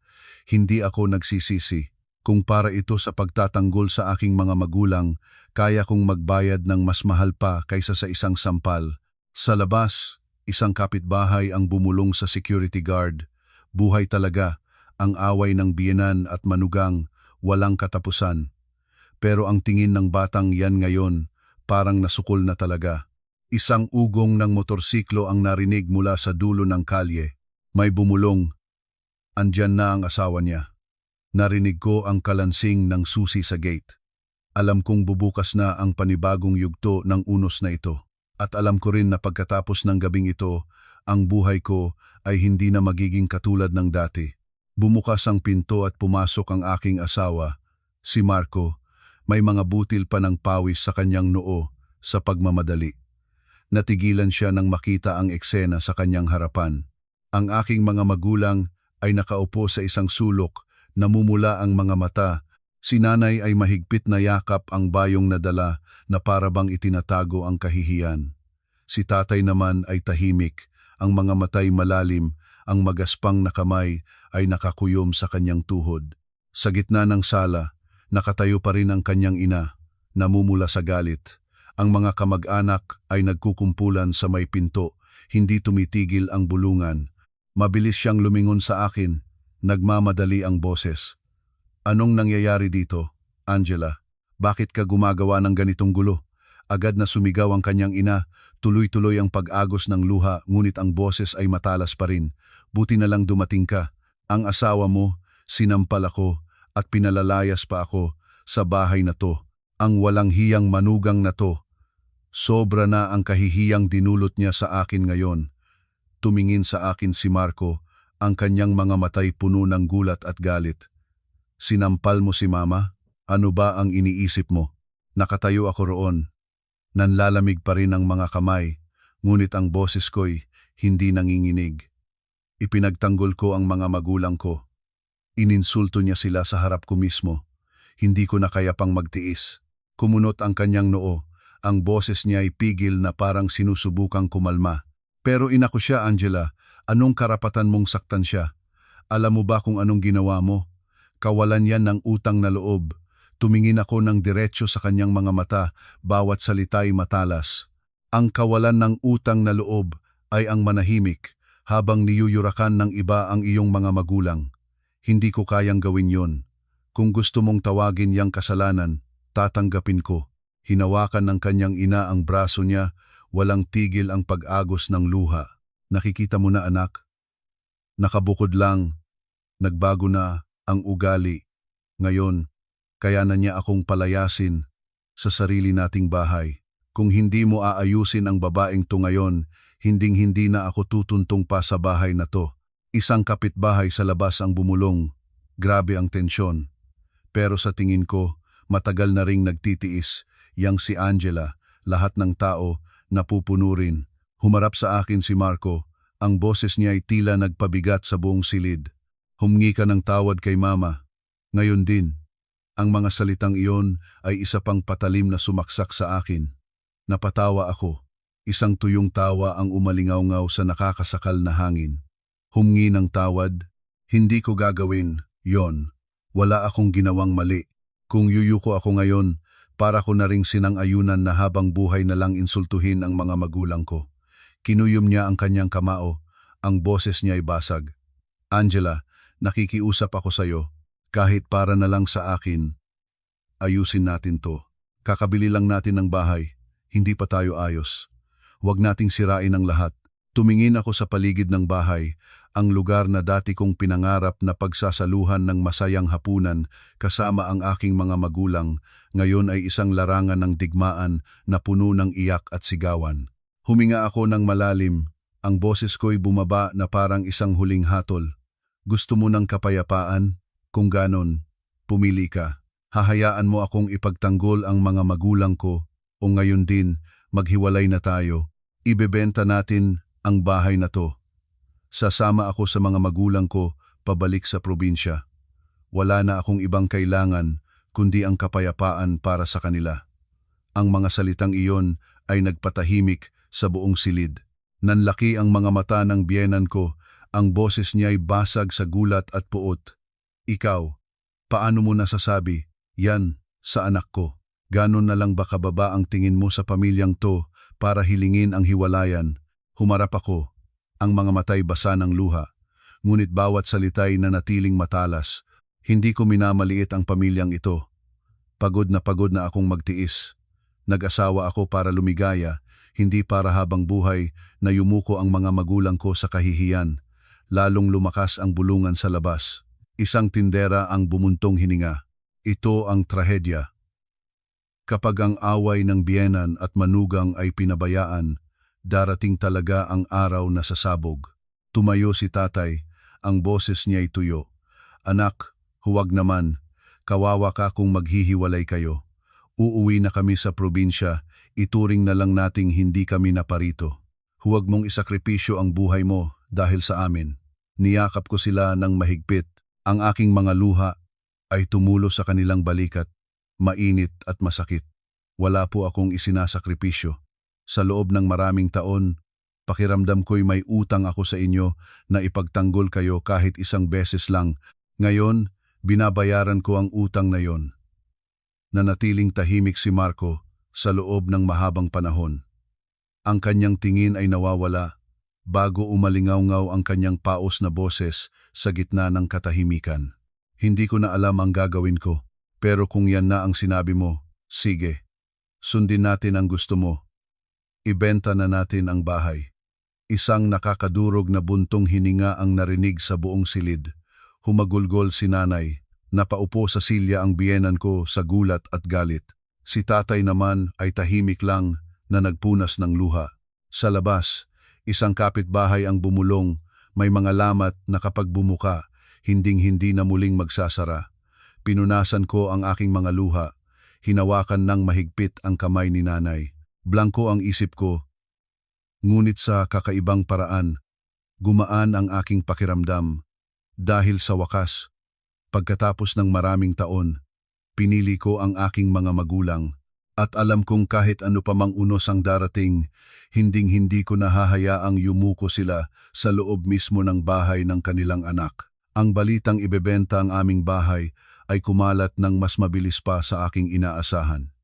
Hindi ako nagsisisi. Kung para ito sa pagtatanggol sa aking mga magulang, kaya kong magbayad ng mas mahal pa kaysa sa isang sampal. Sa labas, isang kapitbahay ang bumulong sa security guard. Buhay talaga, ang away ng biyenan at manugang, walang katapusan. Pero ang tingin ng batang yan ngayon, parang nasukol na talaga. Isang ugong ng motorsiklo ang narinig mula sa dulo ng kalye. May bumulong. Andyan na ang asawa niya. Narinig ko ang kalansing ng susi sa gate. Alam kong bubukas na ang panibagong yugto ng unos na ito. At alam ko rin na pagkatapos ng gabing ito, ang buhay ko ay hindi na magiging katulad ng dati. Bumukas ang pinto at pumasok ang aking asawa, si Marco. May mga butil pa ng pawis sa kanyang noo sa pagmamadali. Natigilan siya nang makita ang eksena sa kanyang harapan. Ang aking mga magulang ay nakaupo sa isang sulok, namumula ang mga mata. Si nanay ay mahigpit na yakap ang bayong nadala na parabang itinatago ang kahihiyan. Si tatay naman ay tahimik, ang mga matay malalim, ang magaspang na kamay ay nakakuyom sa kanyang tuhod. Sa gitna ng sala, nakatayo pa rin ang kanyang ina, namumula sa galit. Ang mga kamag-anak ay nagkukumpulan sa may pinto, hindi tumitigil ang bulungan. Mabilis siyang lumingon sa akin, nagmamadali ang boses. Anong nangyayari dito, Angela? Bakit ka gumagawa ng ganitong gulo? Agad na sumigaw ang kanyang ina, tuloy-tuloy ang pag-agos ng luha ngunit ang boses ay matalas pa rin. Buti na lang dumating ka. Ang asawa mo, sinampal ako, at pinalalayas pa ako sa bahay na to, ang walang hiyang manugang na to. Sobra na ang kahihiyang dinulot niya sa akin ngayon. Tumingin sa akin si Marco, ang kanyang mga matay puno ng gulat at galit. Sinampal mo si mama? Ano ba ang iniisip mo? Nakatayo ako roon. Nanlalamig pa rin ang mga kamay, ngunit ang boses ko'y hindi nanginginig. Ipinagtanggol ko ang mga magulang ko. Ininsulto niya sila sa harap ko mismo. Hindi ko na kaya pang magtiis. Kumunot ang kanyang noo. Ang boses niya ay pigil na parang sinusubukang kumalma. Pero ina ko siya, Angela. Anong karapatan mong saktan siya? Alam mo ba kung anong ginawa mo? Kawalan yan ng utang na loob. Tumingin ako ng diretsyo sa kanyang mga mata, bawat salita'y matalas. Ang kawalan ng utang na loob ay ang manahimik habang niyuyurakan ng iba ang iyong mga magulang. Hindi ko kayang gawin yon. Kung gusto mong tawagin yang kasalanan, tatanggapin ko. Hinawakan ng kanyang ina ang braso niya, walang tigil ang pag-agos ng luha. Nakikita mo na anak? Nakabukod lang, nagbago na ang ugali. Ngayon, kaya na niya akong palayasin sa sarili nating bahay. Kung hindi mo aayusin ang babaeng to ngayon, hinding-hindi na ako tutuntong pa sa bahay na to. Isang kapitbahay sa labas ang bumulong. Grabe ang tensyon. Pero sa tingin ko, matagal na ring nagtitiis. Yang si Angela, lahat ng tao, napupuno rin. Humarap sa akin si Marco. Ang boses niya ay tila nagpabigat sa buong silid. Humingi ka ng tawad kay mama. Ngayon din. Ang mga salitang iyon ay isa pang patalim na sumaksak sa akin. Napatawa ako. Isang tuyong tawa ang umalingaw-ngaw sa nakakasakal na hangin. Humingi ng tawad, hindi ko gagawin, yon. Wala akong ginawang mali. Kung yuyuko ako ngayon, para ko na ring sinang-ayunan na habang buhay na lang insultuhin ang mga magulang ko. Kinuyom niya ang kanyang kamao, ang boses niya ay basag. Angela, nakikiusap ako sa'yo, kahit para na lang sa akin. Ayusin natin to. Kakabili lang natin ng bahay, hindi pa tayo ayos. Huwag nating sirain ang lahat. Tumingin ako sa paligid ng bahay, ang lugar na dati kong pinangarap na pagsasaluhan ng masayang hapunan kasama ang aking mga magulang, ngayon ay isang larangan ng digmaan na puno ng iyak at sigawan. Huminga ako ng malalim, ang boses ko'y bumaba na parang isang huling hatol. Gusto mo ng kapayapaan? Kung ganon, pumili ka. Hahayaan mo akong ipagtanggol ang mga magulang ko o ngayon din maghiwalay na tayo. Ibebenta natin ang bahay na to. Sasama ako sa mga magulang ko pabalik sa probinsya. Wala na akong ibang kailangan kundi ang kapayapaan para sa kanila. Ang mga salitang iyon ay nagpatahimik sa buong silid. Nanlaki ang mga mata ng biyenan ko, ang boses niya ay basag sa gulat at puot. Ikaw, paano mo nasasabi? Yan, sa anak ko. Ganon na lang ba kababa ang tingin mo sa pamilyang to para hilingin ang hiwalayan? Humarap ako. Ang mga matay basa ng luha. Ngunit bawat salita'y nanatiling matalas. Hindi ko minamaliit ang pamilyang ito. Pagod na akong magtiis. Nag-asawa ako para lumigaya, hindi para habang buhay na yumuko ang mga magulang ko sa kahihiyan. Lalong lumakas ang bulungan sa labas. Isang tindera ang bumuntong hininga. Ito ang trahedya. Kapag ang away ng biyenan at manugang ay pinabayaan, darating talaga ang araw na sasabog. Tumayo si tatay, ang boses niya ay tuyo. Anak, huwag naman. Kawawa ka kung maghihiwalay kayo. Uuwi na kami sa probinsya, ituring na lang nating hindi kami naparito. Huwag mong isakripisyo ang buhay mo dahil sa amin. Niyakap ko sila ng mahigpit. Ang aking mga luha ay tumulo sa kanilang balikat, mainit at masakit. Wala po akong isinasakripisyo. Sa loob ng maraming taon, pakiramdam ko'y may utang ako sa inyo na ipagtanggol kayo kahit isang beses lang. Ngayon, binabayaran ko ang utang na yon. Nanatiling tahimik si Marco sa loob ng mahabang panahon. Ang kanyang tingin ay nawawala bago umalingaw-ngaw ang kanyang paos na boses sa gitna ng katahimikan. Hindi ko na alam ang gagawin ko, pero kung yan na ang sinabi mo, sige. Sundin natin ang gusto mo. Ibenta na natin ang bahay. Isang nakakadurog na buntong hininga ang narinig sa buong silid. Humagulgol si nanay. Napaupo sa silya ang biyenan ko sa gulat at galit. Si tatay naman ay tahimik lang na nagpunas ng luha. Sa labas, isang kapitbahay ang bumulong, may mga lamat na kapag bumuka, hinding-hindi na muling magsasara. Pinunasan ko ang aking mga luha, hinawakan ng mahigpit ang kamay ni nanay. Blanko ang isip ko, ngunit sa kakaibang paraan, gumaan ang aking pakiramdam. Dahil sa wakas, pagkatapos ng maraming taon, pinili ko ang aking mga magulang at alam kong kahit ano pa mang unos ang darating, hinding-hindi ko nahahayaang yumuko sila sa loob mismo ng bahay ng kanilang anak. Ang balitang ibebenta ang aming bahay ay kumalat ng mas mabilis pa sa aking inaasahan.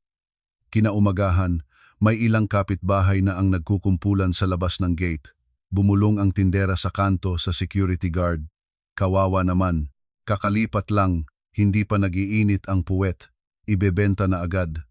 Kinaumagahan, may ilang kapitbahay na ang nagkukumpulan sa labas ng gate. Bumulong ang tindera sa kanto sa security guard. Kawawa naman. Kakalipat lang, hindi pa nagiinit ang puwet, ibebenta na agad.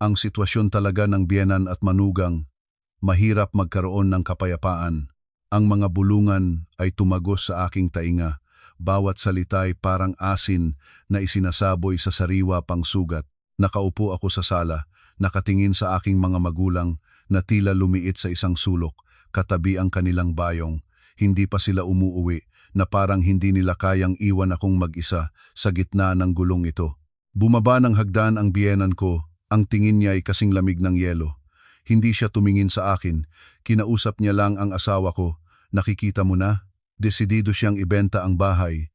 Ang sitwasyon talaga ng biyenan at manugang, mahirap magkaroon ng kapayapaan. Ang mga bulungan ay tumagos sa aking tainga, bawat salita'y parang asin na isinasaboy sa sariwa pang sugat. Nakaupo ako sa sala, nakatingin sa aking mga magulang na tila lumiit sa isang sulok, katabi ang kanilang bayong. Hindi pa sila umuuwi, na parang hindi nila kayang iwan akong mag-isa sa gitna ng gulong ito. Bumaba ng hagdan ang biyenan ko, ang tingin niya ay kasing lamig ng yelo. Hindi siya tumingin sa akin, kinausap niya lang ang asawa ko. Nakikita mo na, desidido siyang ibenta ang bahay.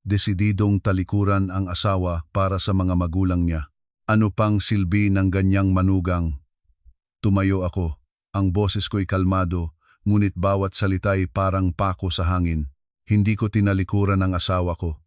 Desididong talikuran ang asawa para sa mga magulang niya. Ano pang silbi ng ganyang manugang? Tumayo ako, ang boses ko'y kalmado, ngunit bawat salita'y parang pako sa hangin. Hindi ko tinalikuran ang asawa ko.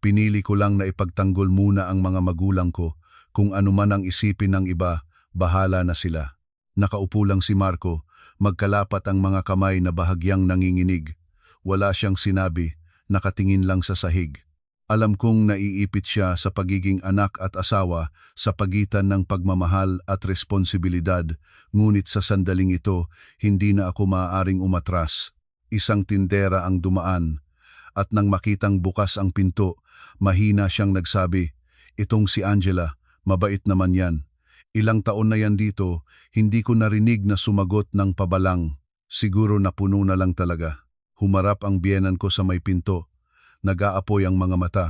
Pinili ko lang na ipagtanggol muna ang mga magulang ko. Kung ano man ang isipin ng iba, bahala na sila. Nakaupo lang si Marco, magkalapat ang mga kamay na bahagyang nanginginig. Wala siyang sinabi, nakatingin lang sa sahig. Alam kong naiipit siya sa pagiging anak at asawa sa pagitan ng pagmamahal at responsibilidad, ngunit sa sandaling ito, hindi na ako maaaring umatras. Isang tindera ang dumaan, at nang makitang bukas ang pinto, mahina siyang nagsabi, "Itong si Angela, mabait naman yan. Ilang taon na yan dito, hindi ko narinig na sumagot ng pabalang. Siguro napuno na lang talaga." Humarap ang biyenan ko sa may pinto. Nag-aapoy ang mga mata.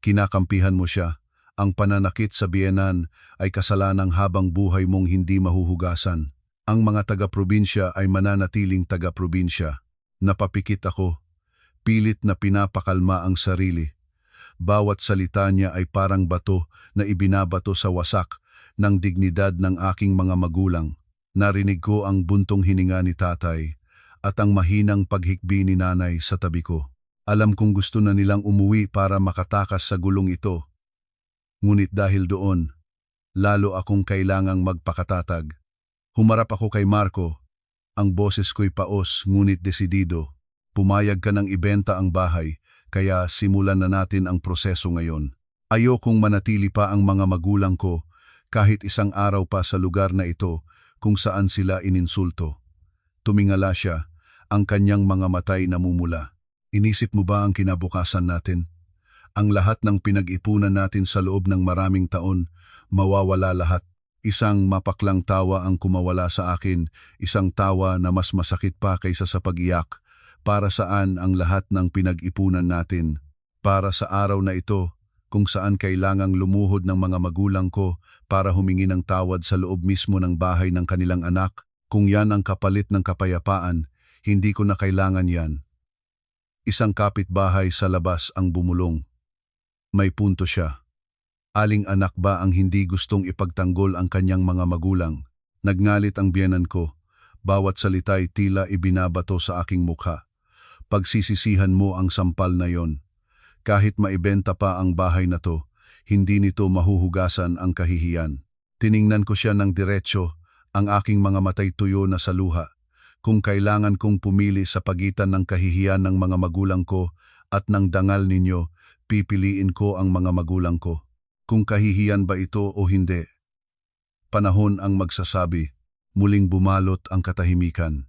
Kinakampihan mo siya. Ang pananakit sa biyenan ay kasalanang habang buhay mong hindi mahuhugasan. Ang mga taga-probinsya ay mananatiling taga-probinsya. Napapikit ako. Pilit na pinapakalma ang sarili. Bawat salita niya ay parang bato na ibinabato sa wasak ng dignidad ng aking mga magulang. Narinig ko ang buntong hininga ni tatay at ang mahinang paghikbi ni nanay sa tabi ko. Alam kong gusto na nilang umuwi para makatakas sa gulong ito. Ngunit dahil doon, lalo akong kailangang magpakatatag. Humarap ako kay Marco. Ang boses ko'y paos ngunit desidido. Pumayag ka ng ibenta ang bahay, kaya simulan na natin ang proseso ngayon. Ayokong manatili pa ang mga magulang ko kahit isang araw pa sa lugar na ito kung saan sila ininsulto. Tumingala siya, ang kanyang mga matay namumula. Inisip mo ba ang kinabukasan natin? Ang lahat ng pinag-ipunan natin sa loob ng maraming taon, mawawala lahat. Isang mapaklang tawa ang kumawala sa akin, isang tawa na mas masakit pa kaysa sa pag-iyak. Para saan ang lahat ng pinag-ipunan natin? Para sa araw na ito, kung saan kailangang lumuhod ng mga magulang ko para humingi ng tawad sa loob mismo ng bahay ng kanilang anak. Kung yan ang kapalit ng kapayapaan, hindi ko na kailangan yan. Isang kapitbahay sa labas ang bumulong. May punto siya. Aling anak ba ang hindi gustong ipagtanggol ang kanyang mga magulang? Nagngalit ang biyenan ko. Bawat salita'y tila ibinabato sa aking mukha. Pagsisisihan mo ang sampal na yon. Kahit maibenta pa ang bahay na to, hindi nito mahuhugasan ang kahihiyan. Tiningnan ko siya ng diretsyo, ang aking mga matay tuyo na sa luha. Kung kailangan kong pumili sa pagitan ng kahihiyan ng mga magulang ko at ng dangal ninyo, pipiliin ko ang mga magulang ko. Kung kahihiyan ba ito o hindi. Panahon ang magsasabi. Muling bumalot ang katahimikan.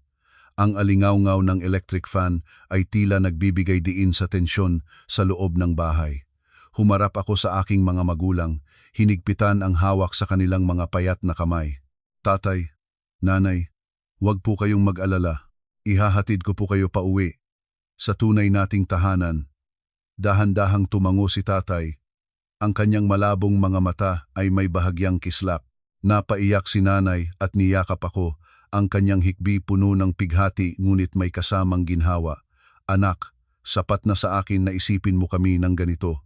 Ang alingaw-ngaw ng electric fan ay tila nagbibigay diin sa tensyon sa loob ng bahay. Humarap ako sa aking mga magulang, hinigpitan ang hawak sa kanilang mga payat na kamay. Tatay, nanay, huwag po kayong mag-alala. Ihahatid ko po kayo pa uwi. Sa tunay nating tahanan. Dahan-dahang tumango si tatay. Ang kanyang malabong mga mata ay may bahagyang kislap. Napaiyak si nanay at niyakap ako. Ang kanyang hikbi puno ng pighati ngunit may kasamang ginhawa. Anak, sapat na sa akin na isipin mo kami ng ganito.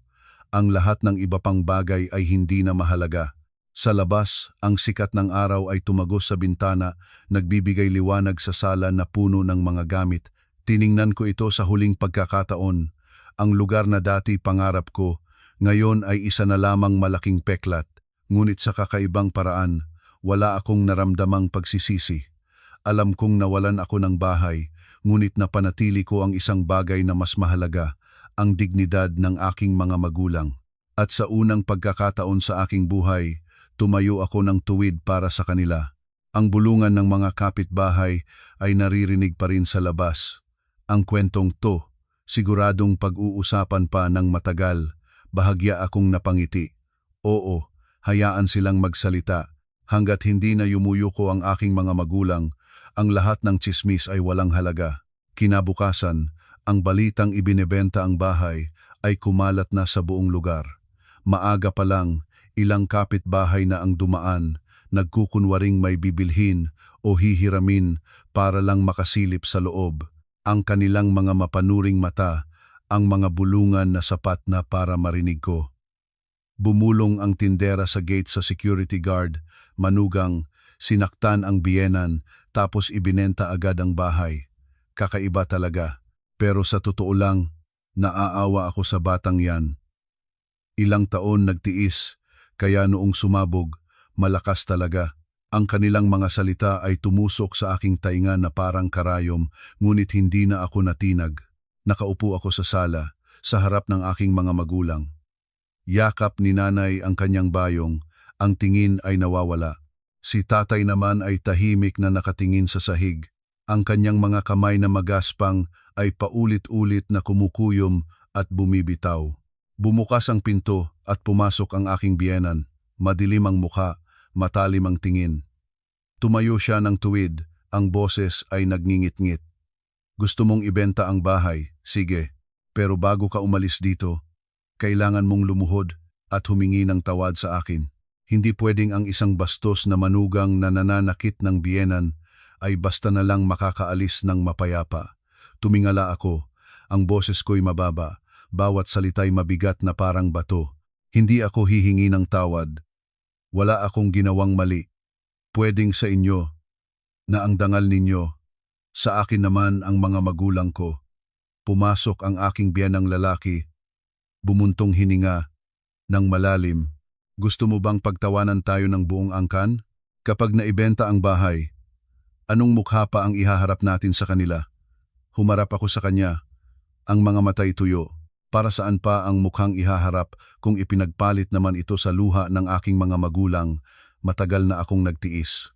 Ang lahat ng iba pang bagay ay hindi na mahalaga. Sa labas, ang sikat ng araw ay tumagos sa bintana, nagbibigay liwanag sa sala na puno ng mga gamit. Tiningnan ko ito sa huling pagkakataon. Ang lugar na dati pangarap ko, ngayon ay isa na lamang malaking peklat. Ngunit sa kakaibang paraan, wala akong naramdamang pagsisisi. Alam kong nawalan ako ng bahay, ngunit napanatili ko ang isang bagay na mas mahalaga, ang dignidad ng aking mga magulang. At sa unang pagkakataon sa aking buhay, tumayo ako ng tuwid para sa kanila. Ang bulungan ng mga kapitbahay ay naririnig pa rin sa labas. Ang kwentong to, siguradong pag-uusapan pa ng matagal, bahagya akong napangiti. Oo, hayaan silang magsalita. Hanggat hindi na yumuyuko ang aking mga magulang, ang lahat ng tsismis ay walang halaga. Kinabukasan, ang balitang ibinebenta ang bahay ay kumalat na sa buong lugar. Maaga pa lang, ilang kapitbahay na ang dumaan, nagkukunwaring may bibilhin o hihiramin para lang makasilip sa loob. Ang kanilang mga mapanuring mata, ang mga bulungan na sapat na para marinig ko. Bumulong ang tindera sa gate sa security guard, manugang, sinaktan ang biyenan, tapos ibinenta agad ang bahay. Kakaiba talaga, pero sa totoo lang, naaawa ako sa batang yan. Ilang taon nagtiis, kaya noong sumabog, malakas talaga. Ang kanilang mga salita ay tumusok sa aking tainga na parang karayom, ngunit hindi na ako natinag. Nakaupo ako sa sala, sa harap ng aking mga magulang. Yakap ni nanay ang kanyang bayong, ang tingin ay nawawala. Si tatay naman ay tahimik na nakatingin sa sahig. Ang kanyang mga kamay na magaspang ay paulit-ulit na kumukuyom at bumibitaw. Bumukas ang pinto at pumasok ang aking biyenan. Madilim ang mukha, matalim ang tingin. Tumayo siya ng tuwid, ang boses ay nagngingit-ngit. Gusto mong ibenta ang bahay, sige. Pero bago ka umalis dito, kailangan mong lumuhod at humingi ng tawad sa akin. Hindi pwedeng ang isang bastos na manugang na nananakit ng biyenan ay basta na lang makakaalis ng mapayapa. Tumingala ako, ang boses ko'y mababa, bawat salita'y mabigat na parang bato. Hindi ako hihingi ng tawad. Wala akong ginawang mali. Pwedeng sa inyo na ang dangal ninyo, sa akin naman ang mga magulang ko. Pumasok ang aking biyenang lalaki, bumuntong hininga ng malalim. Gusto mo bang pagtawanan tayo ng buong angkan? Kapag naibenta ang bahay, anong mukha pa ang ihaharap natin sa kanila? Humarap ako sa kanya, ang mga matay tuyo. Para saan pa ang mukhang ihaharap kung ipinagpalit naman ito sa luha ng aking mga magulang, matagal na akong nagtiis.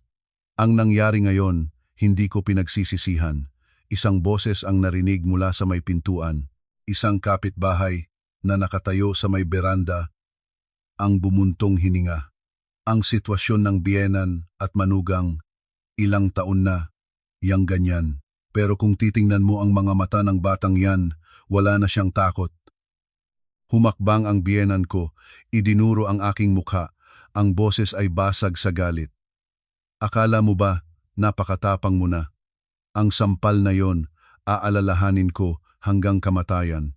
Ang nangyari ngayon, hindi ko pinagsisisihan. Isang boses ang narinig mula sa may pintuan. Isang kapitbahay na nakatayo sa may beranda ang bumuntong hininga. Ang sitwasyon ng biyenan at manugang, ilang taon na, yang ganyan. Pero kung titingnan mo ang mga mata ng batang yan, wala na siyang takot. Humakbang ang biyenan ko, idinuro ang aking mukha, ang boses ay basag sa galit. Akala mo ba, napakatapang mo na? Ang sampal na yon, aalalahanin ko hanggang kamatayan.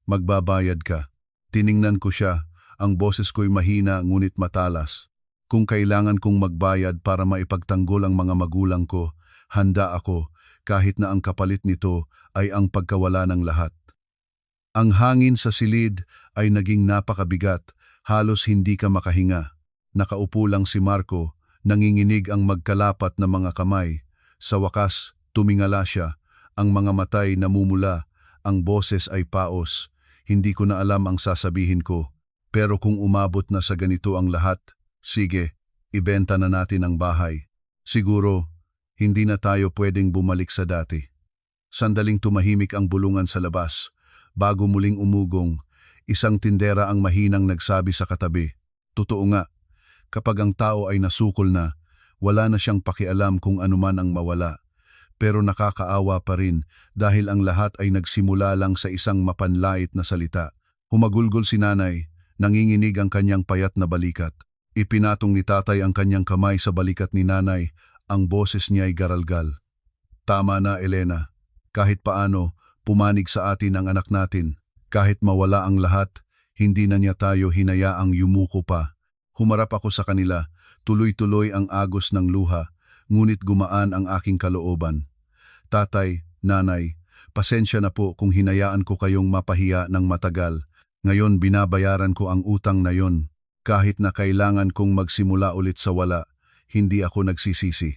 Magbabayad ka. Tiningnan ko siya, ang boses ko'y mahina ngunit matalas. Kung kailangan kong magbayad para maipagtanggol ang mga magulang ko, handa ako, kahit na ang kapalit nito ay ang pagkawala ng lahat. Ang hangin sa silid ay naging napakabigat, halos hindi ka makahinga. Nakaupo lang si Marco, nanginginig ang magkalapat na mga kamay. Sa wakas, tumingala siya, ang mga matay namumula, ang boses ay paos. Hindi ko na alam ang sasabihin ko, pero kung umabot na sa ganito ang lahat, sige, ibenta na natin ang bahay. Siguro, hindi na tayo pwedeng bumalik sa dati. Sandaling tumahimik ang bulungan sa labas. Bago muling umugong, isang tindera ang mahinang nagsabi sa katabi, "Totoo nga, kapag ang tao ay nasukol na, wala na siyang pakialam kung anuman ang mawala. Pero nakakaawa pa rin dahil ang lahat ay nagsimula lang sa isang mapanlait na salita." Humagulgol si nanay, nanginginig ang kanyang payat na balikat. Ipinatong ni tatay ang kanyang kamay sa balikat ni nanay, ang boses niya ay garalgal. "Tama na, Elena. Kahit paano, pumanig sa atin ang anak natin. Kahit mawala ang lahat, hindi na niya tayo hinayaang yumuko pa." Humarap ako sa kanila, tuloy-tuloy ang agos ng luha, ngunit gumaan ang aking kalooban. "Tatay, nanay, pasensya na po kung hinayaan ko kayong mapahiya ng matagal. Ngayon binabayaran ko ang utang na yon. Kahit na kailangan kong magsimula ulit sa wala, hindi ako nagsisisi."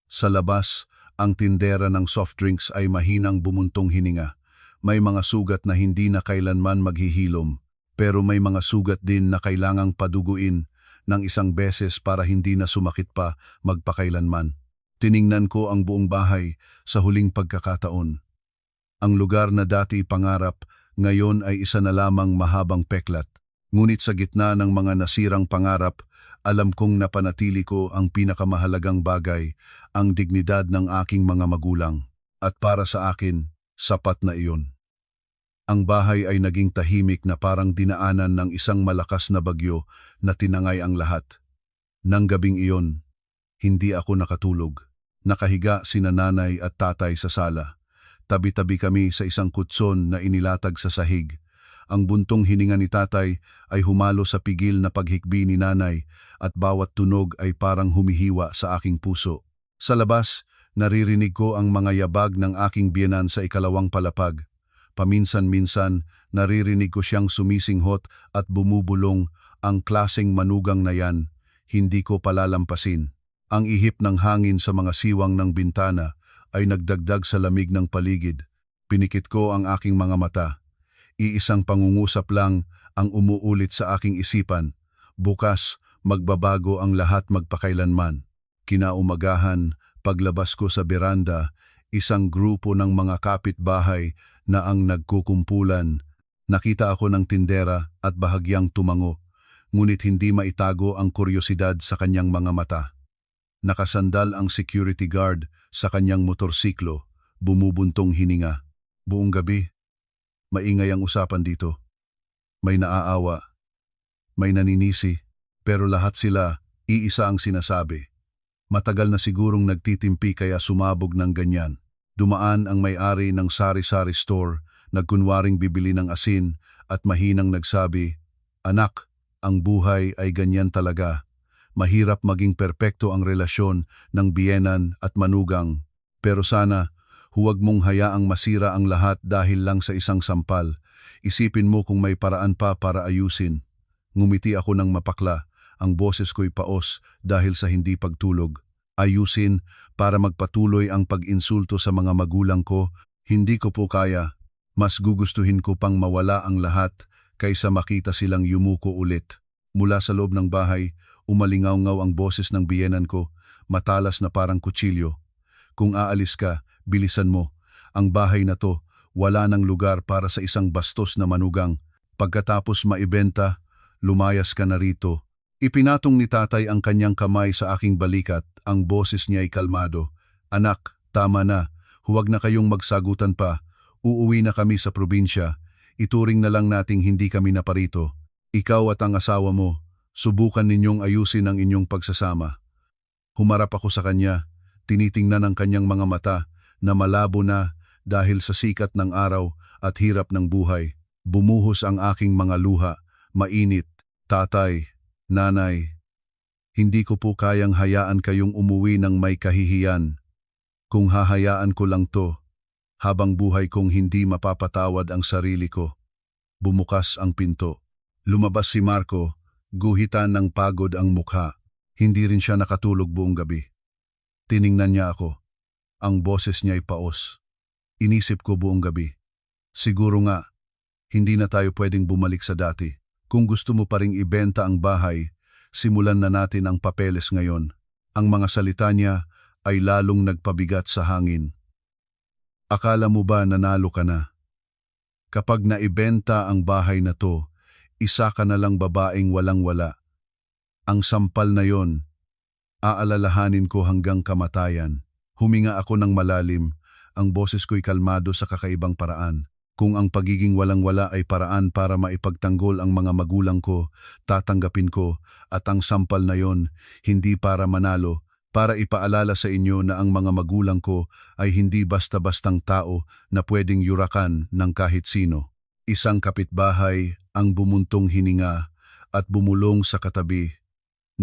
Sa labas, ang tindera ng soft drinks ay mahinang bumuntong hininga. May mga sugat na hindi na kailanman maghihilom, pero may mga sugat din na kailangang paduguin ng isang beses para hindi na sumakit pa magpakailanman. Tiningnan ko ang buong bahay sa huling pagkakataon. Ang lugar na dati pangarap, ngayon ay isa na lamang mahabang peklat. Ngunit sa gitna ng mga nasirang pangarap, alam kong napanatili ko ang pinakamahalagang bagay, ang dignidad ng aking mga magulang. At para sa akin, sapat na iyon. Ang bahay ay naging tahimik na parang dinaanan ng isang malakas na bagyo na tinangay ang lahat. Nang gabing iyon, hindi ako nakatulog. Nakahiga sina nanay at tatay sa sala. Tabi-tabi kami sa isang kutson na inilatag sa sahig. Ang buntong hininga ni tatay ay humalo sa pigil na paghikbi ni nanay at bawat tunog ay parang humihiwa sa aking puso. Sa labas, naririnig ko ang mga yabag ng aking biyenan sa ikalawang palapag. Paminsan-minsan, naririnig ko siyang sumisinghot at bumubulong, ang klaseng manugang na yan, hindi ko palalampasin. Ang ihip ng hangin sa mga siwang ng bintana ay nagdagdag sa lamig ng paligid. Pinikit ko ang aking mga mata. Iisang pangungusap lang ang umuulit sa aking isipan. Bukas, magbabago ang lahat magpakailanman. Kinaumagahan, paglabas ko sa beranda, isang grupo ng mga kapitbahay na ang nagkukumpulan. Nakita ako ng tindera at bahagyang tumango, ngunit hindi maitago ang kuryosidad sa kanyang mga mata. Nakasandal ang security guard sa kanyang motorsiklo, bumubuntong hininga. Buong gabi, maingay ang usapan dito. May naaawa, may naninisi, pero lahat sila, iisa ang sinasabi. Matagal na sigurong nagtitimpi kaya sumabog ng ganyan. Dumaan ang may-ari ng sari-sari store, nagkunwaring bibili ng asin at mahinang nagsabi, "Anak, ang buhay ay ganyan talaga. Mahirap maging perpekto ang relasyon ng biyenan at manugang. Pero sana, huwag mong hayaang masira ang lahat dahil lang sa isang sampal. Isipin mo kung may paraan pa para ayusin. Ngumiti ako ng mapakla, ang boses ko'y paos dahil sa hindi pagtulog. Ayusin para magpatuloy ang pag-insulto sa mga magulang ko, hindi ko po kaya. Mas gugustuhin ko pang mawala ang lahat kaysa makita silang yumuko ulit. Mula sa loob ng bahay, umalingaw-ngaw ang boses ng biyenan ko, matalas na parang kutsilyo. Kung aalis ka, bilisan mo. Ang bahay na to, wala nang lugar para sa isang bastos na manugang. Pagkatapos maibenta, lumayas ka na rito. Ipinatong ni tatay ang kanyang kamay sa aking balikat, ang boses niya ay kalmado. Anak, tama na, huwag na kayong magsagutan pa. Uuwi na kami sa probinsya. Ituring na lang nating hindi kami naparito. Ikaw at ang asawa mo, subukan ninyong ayusin ang inyong pagsasama. Humarap ako sa kanya, tinitingnan ang kanyang mga mata na malabo na dahil sa sikat ng araw at hirap ng buhay. Bumuhos ang aking mga luha, mainit, tatay, nanay. Hindi ko po kayang hayaan kayong umuwi ng may kahihiyan. Kung hahayaan ko lang to, habang buhay kong hindi mapapatawad ang sarili ko. Bumukas ang pinto. Lumabas si Marco, guhitan ng pagod ang mukha. Hindi rin siya nakatulog buong gabi. Tiningnan niya ako. Ang boses niya ay paos. Inisip ko buong gabi. Siguro nga, hindi na tayo pwedeng bumalik sa dati. Kung gusto mo pa ring ibenta ang bahay, simulan na natin ang papeles ngayon. Ang mga salita niya ay lalong nagpabigat sa hangin. Akala mo ba nanalo ka na? Kapag naibenta ang bahay na to, isa ka na lang babaeng walang-wala. Ang sampal na yon, aalalahanin ko hanggang kamatayan. Huminga ako ng malalim, ang boses ko'y kalmado sa kakaibang paraan. Kung ang pagiging walang-wala ay paraan para maipagtanggol ang mga magulang ko, tatanggapin ko, at ang sampal na yon, hindi para manalo, para ipaalala sa inyo na ang mga magulang ko ay hindi basta-bastang tao na pwedeng yurakan ng kahit sino. Isang kapitbahay ang bumuntong hininga at bumulong sa katabi.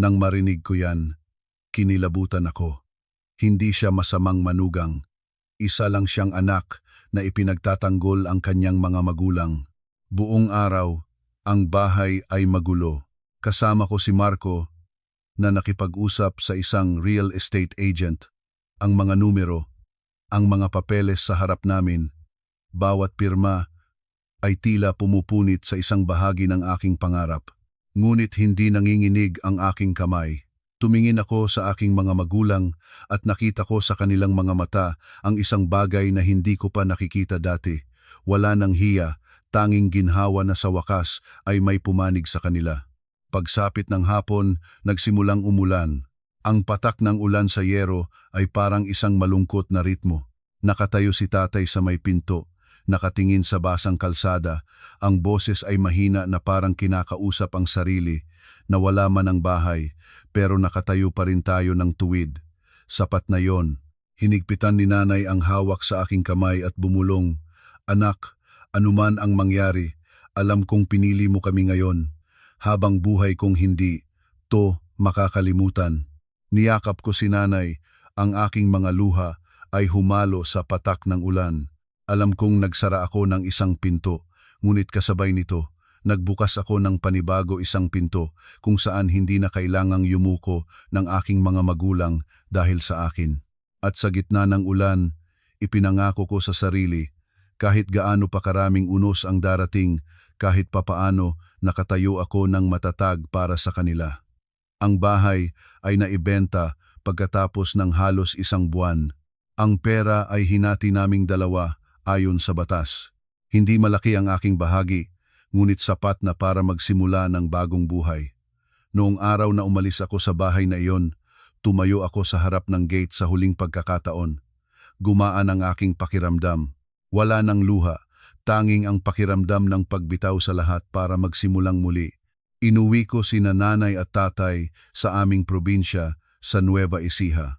Nang marinig ko yan, kinilabutan ako. Hindi siya masamang manugang. Isa lang siyang anak na ipinagtatanggol ang kanyang mga magulang. Buong araw, ang bahay ay magulo. Kasama ko si Marco na nakipag-usap sa isang real estate agent. Ang mga numero, ang mga papeles sa harap namin, bawat pirma ay tila pumupunit sa isang bahagi ng aking pangarap. Ngunit hindi nanginginig ang aking kamay. Tumingin ako sa aking mga magulang at nakita ko sa kanilang mga mata ang isang bagay na hindi ko pa nakikita dati. Wala nang hiya, tanging ginhawa na sa wakas ay may pumanig sa kanila. Pagsapit ng hapon, nagsimulang umulan. Ang patak ng ulan sa yero ay parang isang malungkot na ritmo. Nakatayo si tatay sa may pinto, nakatingin sa basang kalsada. Ang boses ay mahina na parang kinakausap ang sarili, na wala man ang bahay, pero nakatayo pa rin tayo ng tuwid. Sapat na yon. Hinigpitan ni nanay ang hawak sa aking kamay at bumulong, "Anak, anuman ang mangyari, alam kong pinili mo kami ngayon. Habang buhay kong hindi to makakalimutan." Niyakap ko si nanay, ang aking mga luha ay humalo sa patak ng ulan. Alam kong nagsara ako ng isang pinto, ngunit kasabay nito, nagbukas ako ng panibago isang pinto kung saan hindi na kailangang yumuko ng aking mga magulang dahil sa akin. At sa gitna ng ulan, ipinangako ko sa sarili, kahit gaano pa karaming unos ang darating, kahit papaano nakatayo ako ng matatag para sa kanila. Ang bahay ay naibenta pagkatapos ng halos isang buwan. Ang pera ay hinati naming dalawa ayon sa batas. Hindi malaki ang aking bahagi, ngunit sapat na para magsimula ng bagong buhay. Noong araw na umalis ako sa bahay na iyon, tumayo ako sa harap ng gate sa huling pagkakataon. Gumaan ang aking pakiramdam. Wala nang luha, tanging ang pakiramdam ng pagbitaw sa lahat para magsimulang muli. Inuwi ko sina nanay at tatay sa aming probinsya sa Nueva Ecija.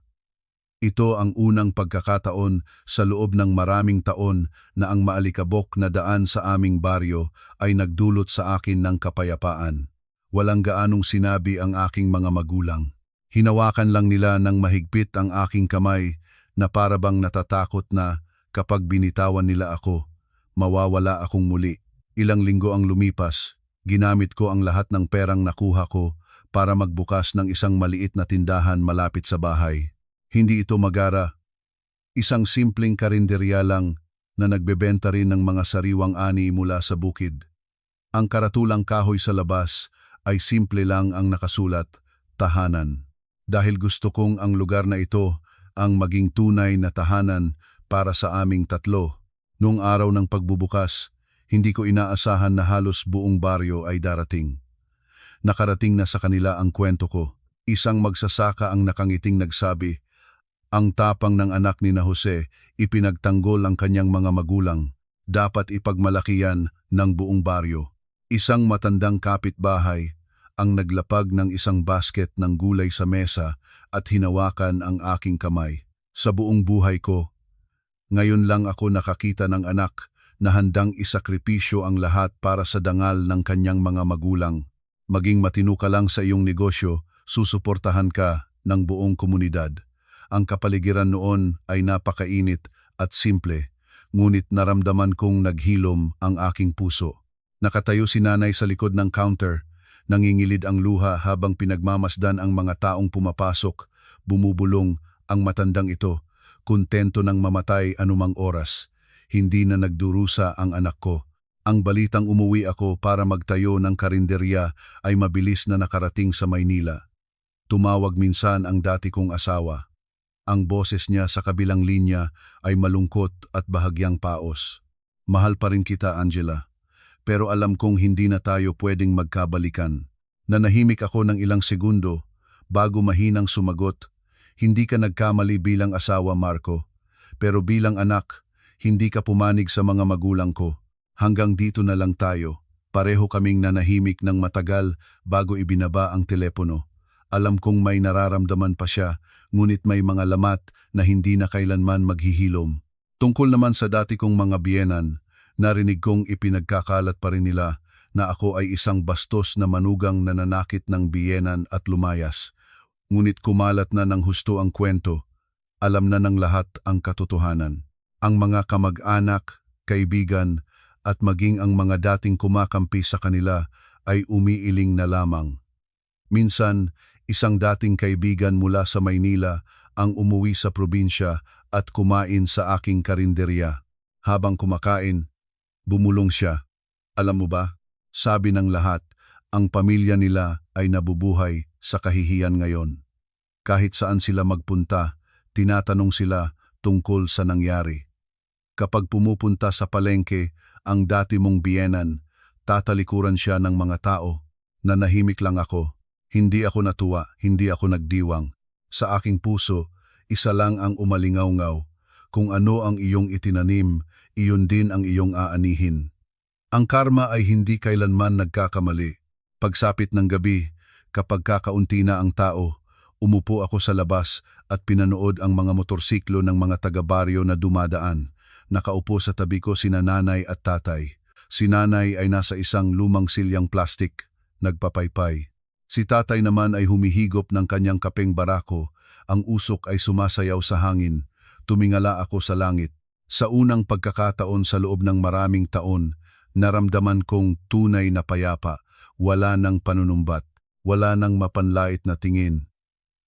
Ito ang unang pagkakataon sa loob ng maraming taon na ang maalikabok na daan sa aming baryo ay nagdulot sa akin ng kapayapaan. Walang gaanong sinabi ang aking mga magulang. Hinawakan lang nila ng mahigpit ang aking kamay na parabang natatakot na kapag binitawan nila ako, mawawala akong muli. Ilang linggo ang lumipas, ginamit ko ang lahat ng perang nakuha ko para magbukas ng isang maliit na tindahan malapit sa bahay. Hindi ito magara, isang simpleng karinderya lang na nagbebenta rin ng mga sariwang ani mula sa bukid. Ang karatulang kahoy sa labas ay simple lang ang nakasulat, tahanan. Dahil gusto kong ang lugar na ito ang maging tunay na tahanan para sa aming tatlo. Noong araw ng pagbubukas, hindi ko inaasahan na halos buong baryo ay darating. Nakarating na sa kanila ang kwento ko. Isang magsasaka ang nakangiting nagsabi, ang tapang ng anak ni na Jose, ipinagtanggol ang kanyang mga magulang. Dapat ipagmalaki yan ng buong baryo. Isang matandang kapitbahay ang naglapag ng isang basket ng gulay sa mesa at hinawakan ang aking kamay. Sa buong buhay ko, ngayon lang ako nakakita ng anak na handang isakripisyo ang lahat para sa dangal ng kanyang mga magulang. Maging matino ka lang sa iyong negosyo, susuportahan ka ng buong komunidad. Ang kapaligiran noon ay napakainit at simple, ngunit naramdaman kong naghilom ang aking puso. Nakatayo si nanay sa likod ng counter, nangingilid ang luha habang pinagmamasdan ang mga taong pumapasok, bumubulong ang matandang ito, kontento ng mamatay anumang oras. Hindi na nagdurusa ang anak ko. Ang balitang umuwi ako para magtayo ng karinderya ay mabilis na nakarating sa Maynila. Tumawag minsan ang dati kong asawa. Ang boses niya sa kabilang linya ay malungkot at bahagyang paos. Mahal pa rin kita, Angela. Pero alam kong hindi na tayo pwedeng magkabalikan. Nanahimik ako ng ilang segundo bago mahinang sumagot. Hindi ka nagkamali bilang asawa, Marco. Pero bilang anak, hindi ka pumanig sa mga magulang ko. Hanggang dito na lang tayo. Pareho kaming nanahimik ng matagal bago ibinaba ang telepono. Alam kong may nararamdaman pa siya, ngunit may mga lamat na hindi na kailanman maghihilom. Tungkol naman sa dati kong mga biyenan, narinig kong ipinagkakalat pa rin nila na ako ay isang bastos na manugang nananakit ng biyenan at lumayas. Ngunit kumalat na ng husto ang kwento. Alam na ng lahat ang katotohanan. Ang mga kamag-anak, kaibigan, at maging ang mga dating kumakampi sa kanila ay umiiling na lamang. Minsan, isang dating kaibigan mula sa Maynila ang umuwi sa probinsya at kumain sa aking karinderya. Habang kumakain, bumulong siya. Alam mo ba, sabi ng lahat, ang pamilya nila ay nabubuhay sa kahihiyan ngayon. Kahit saan sila magpunta, tinatanong sila tungkol sa nangyari. Kapag pumupunta sa palengke ang dati mong biyenan, tatalikuran siya ng mga tao. Nanahimik lang ako. Hindi ako natuwa, hindi ako nagdiwang. Sa aking puso, isa lang ang umalingaw-ngaw. Kung ano ang iyong itinanim, iyon din ang iyong aanihin. Ang karma ay hindi kailanman nagkakamali. Pagsapit ng gabi, kapag kakaunti na ang tao, umupo ako sa labas at pinanood ang mga motorsiklo ng mga taga-baryo na dumadaan. Nakaupo sa tabi ko sina nanay at tatay. Si nanay ay nasa isang lumang silyang plastik, nagpapaypay. Si tatay naman ay humihigop ng kanyang kapeng barako, ang usok ay sumasayaw sa hangin. Tumingala ako sa langit. Sa unang pagkakataon sa loob ng maraming taon, naramdaman kong tunay na payapa, wala ng panunumbat, wala ng mapanlait na tingin.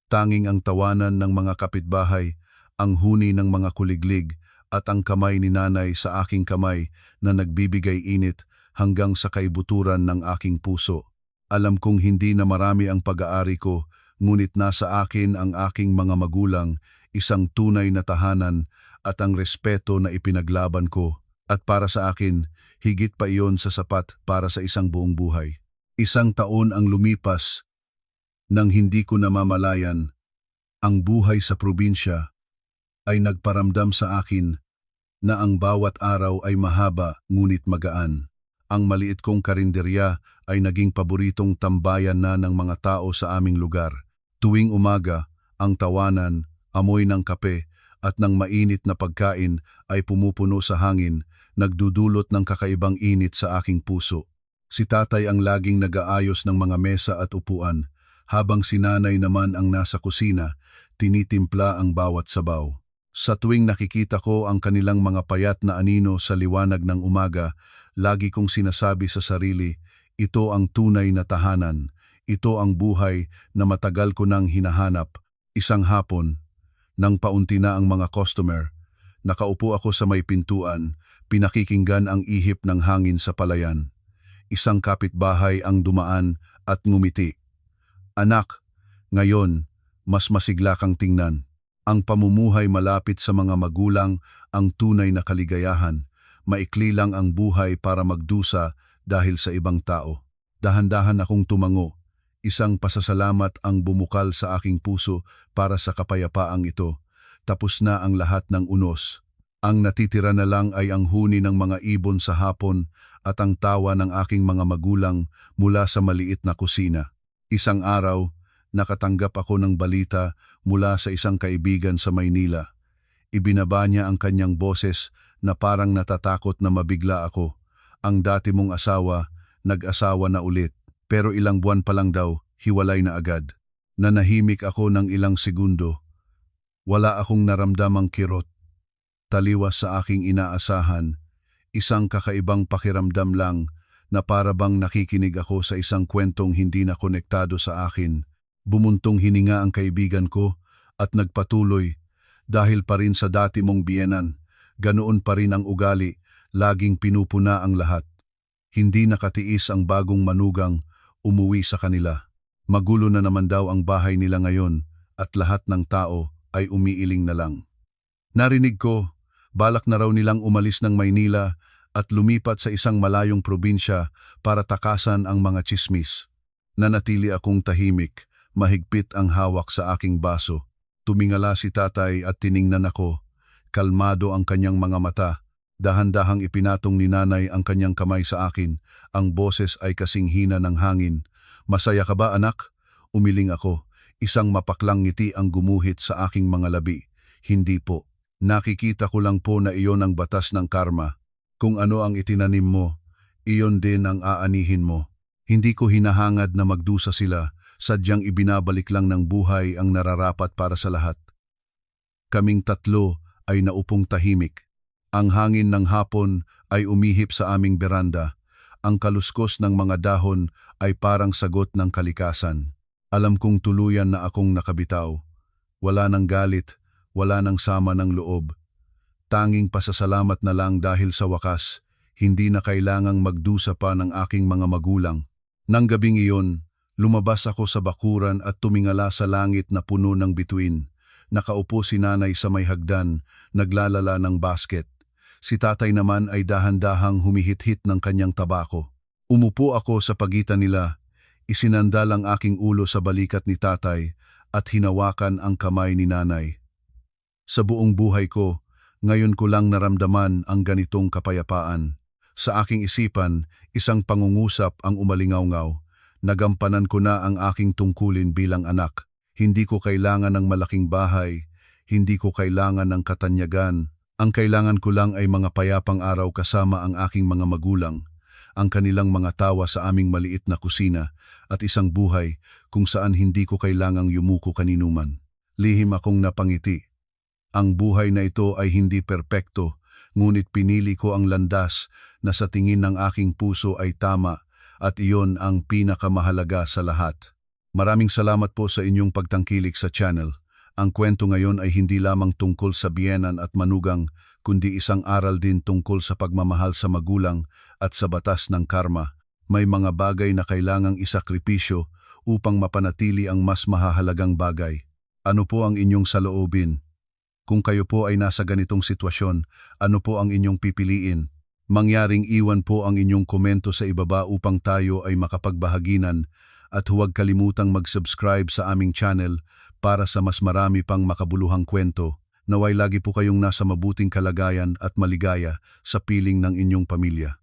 Tanging ang tawanan ng mga kapitbahay, ang huni ng mga kuliglig, at ang kamay ni nanay sa aking kamay na nagbibigay init hanggang sa kaibuturan ng aking puso. Alam kong hindi na marami ang pag-aari ko, ngunit nasa akin ang aking mga magulang, isang tunay na tahanan at ang respeto na ipinaglaban ko. At para sa akin, higit pa iyon sa sapat para sa isang buong buhay. Isang taon ang lumipas nang hindi ko namamalayan. Ang buhay sa probinsya ay nagparamdam sa akin na ang bawat araw ay mahaba ngunit magaan. Ang maliit kong karinderya ay naging paboritong tambayan na ng mga tao sa aming lugar. Tuwing umaga, ang tawanan, amoy ng kape at ng mainit na pagkain ay pumupuno sa hangin, nagdudulot ng kakaibang init sa aking puso. Si tatay ang laging nag-aayos ng mga mesa at upuan, habang si nanay naman ang nasa kusina, tinitimpla ang bawat sabaw. Sa tuwing nakikita ko ang kanilang mga payat na anino sa liwanag ng umaga, lagi kong sinasabi sa sarili, ito ang tunay na tahanan, ito ang buhay na matagal ko nang hinahanap. Isang hapon, nang paunti na ang mga customer, nakaupo ako sa may pintuan, pinakikinggan ang ihip ng hangin sa palayan. Isang kapitbahay ang dumaan at ngumiti. Anak, ngayon, mas masigla kang tingnan. Ang pamumuhay malapit sa mga magulang ang tunay na kaligayahan. Maikli lang ang buhay para magdusa dahil sa ibang tao. Dahan-dahan akong tumango. Isang pasasalamat ang bumukal sa aking puso para sa kapayapaang ito. Tapos na ang lahat ng unos. Ang natitira na lang ay ang huni ng mga ibon sa hapon at ang tawa ng aking mga magulang mula sa maliit na kusina. Isang araw, nakatanggap ako ng balita mula sa isang kaibigan sa Maynila. Ibinaba niya ang kanyang boses na parang natatakot na mabigla ako. Ang dati mong asawa, nag-asawa na ulit, pero ilang buwan pa lang daw, hiwalay na agad. Nanahimik ako ng ilang segundo. Wala akong naramdamang kirot. Taliwas sa aking inaasahan, isang kakaibang pakiramdam lang na para bang nakikinig ako sa isang kwentong hindi na konektado sa akin. Bumuntong hininga ang kaibigan ko at nagpatuloy, dahil pa rin sa dati mong biyenan, ganoon pa rin ang ugali, laging pinupuna ang lahat. Hindi nakatiis ang bagong manugang, umuwi sa kanila. Magulo na naman daw ang bahay nila ngayon at lahat ng tao ay umiiling na lang. Narinig ko, balak na raw nilang umalis ng Maynila at lumipat sa isang malayong probinsya para takasan ang mga tsismis. Nanatili akong tahimik, mahigpit ang hawak sa aking baso. Tumingala si tatay at tiningnan ako. Kalmado ang kanyang mga mata. Dahan-dahang ipinatong ni nanay ang kanyang kamay sa akin. Ang boses ay kasing hina ng hangin. Masaya ka ba, anak? Umiling ako. Isang mapaklang ngiti ang gumuhit sa aking mga labi. Hindi po. Nakikita ko lang po na iyon ang batas ng karma. Kung ano ang itinanim mo, iyon din ang aanihin mo. Hindi ko hinahangad na magdusa sila, sadyang ibinabalik lang ng buhay ang nararapat para sa lahat. Kaming tatlo ay naupong tahimik. Ang hangin ng hapon ay umihip sa aming beranda. Ang kaluskos ng mga dahon ay parang sagot ng kalikasan. Alam kong tuluyan na akong nakabitaw. Wala nang galit, wala nang sama ng loob. Tanging pasasalamat na lang dahil sa wakas, hindi na kailangang magdusa pa ng aking mga magulang. Nang gabing iyon, lumabas ako sa bakuran at tumingala sa langit na puno ng bituin. Nakaupo si nanay sa may hagdan, naglalala ng basket. Si tatay naman ay dahan-dahang humihit-hit ng kanyang tabako. Umupo ako sa pagitan nila, isinandal ang aking ulo sa balikat ni tatay at hinawakan ang kamay ni nanay. Sa buong buhay ko, ngayon ko lang naramdaman ang ganitong kapayapaan. Sa aking isipan, isang pangungusap ang umalingaw-ngaw. Nagampanan ko na ang aking tungkulin bilang anak. Hindi ko kailangan ng malaking bahay, hindi ko kailangan ng katanyagan. Ang kailangan ko lang ay mga payapang araw kasama ang aking mga magulang, ang kanilang mga tawa sa aming maliit na kusina, at isang buhay kung saan hindi ko kailangang yumuko kaninuman. Lihim akong napangiti. Ang buhay na ito ay hindi perpekto, ngunit pinili ko ang landas na sa tingin ng aking puso ay tama, at iyon ang pinakamahalaga sa lahat. Maraming salamat po sa inyong pagtangkilik sa channel. Ang kwento ngayon ay hindi lamang tungkol sa biyenan at manugang, kundi isang aral din tungkol sa pagmamahal sa magulang at sa batas ng karma. May mga bagay na kailangang isakripisyo upang mapanatili ang mas mahahalagang bagay. Ano po ang inyong saloobin? Kung kayo po ay nasa ganitong sitwasyon, ano po ang inyong pipiliin? Mangyaring iwan po ang inyong komento sa ibaba upang tayo ay makapagbahaginan, at huwag kalimutang mag-subscribe sa aming channel para sa mas marami pang makabuluhang kwento. Naway lagi po kayong nasa mabuting kalagayan at maligaya sa piling ng inyong pamilya.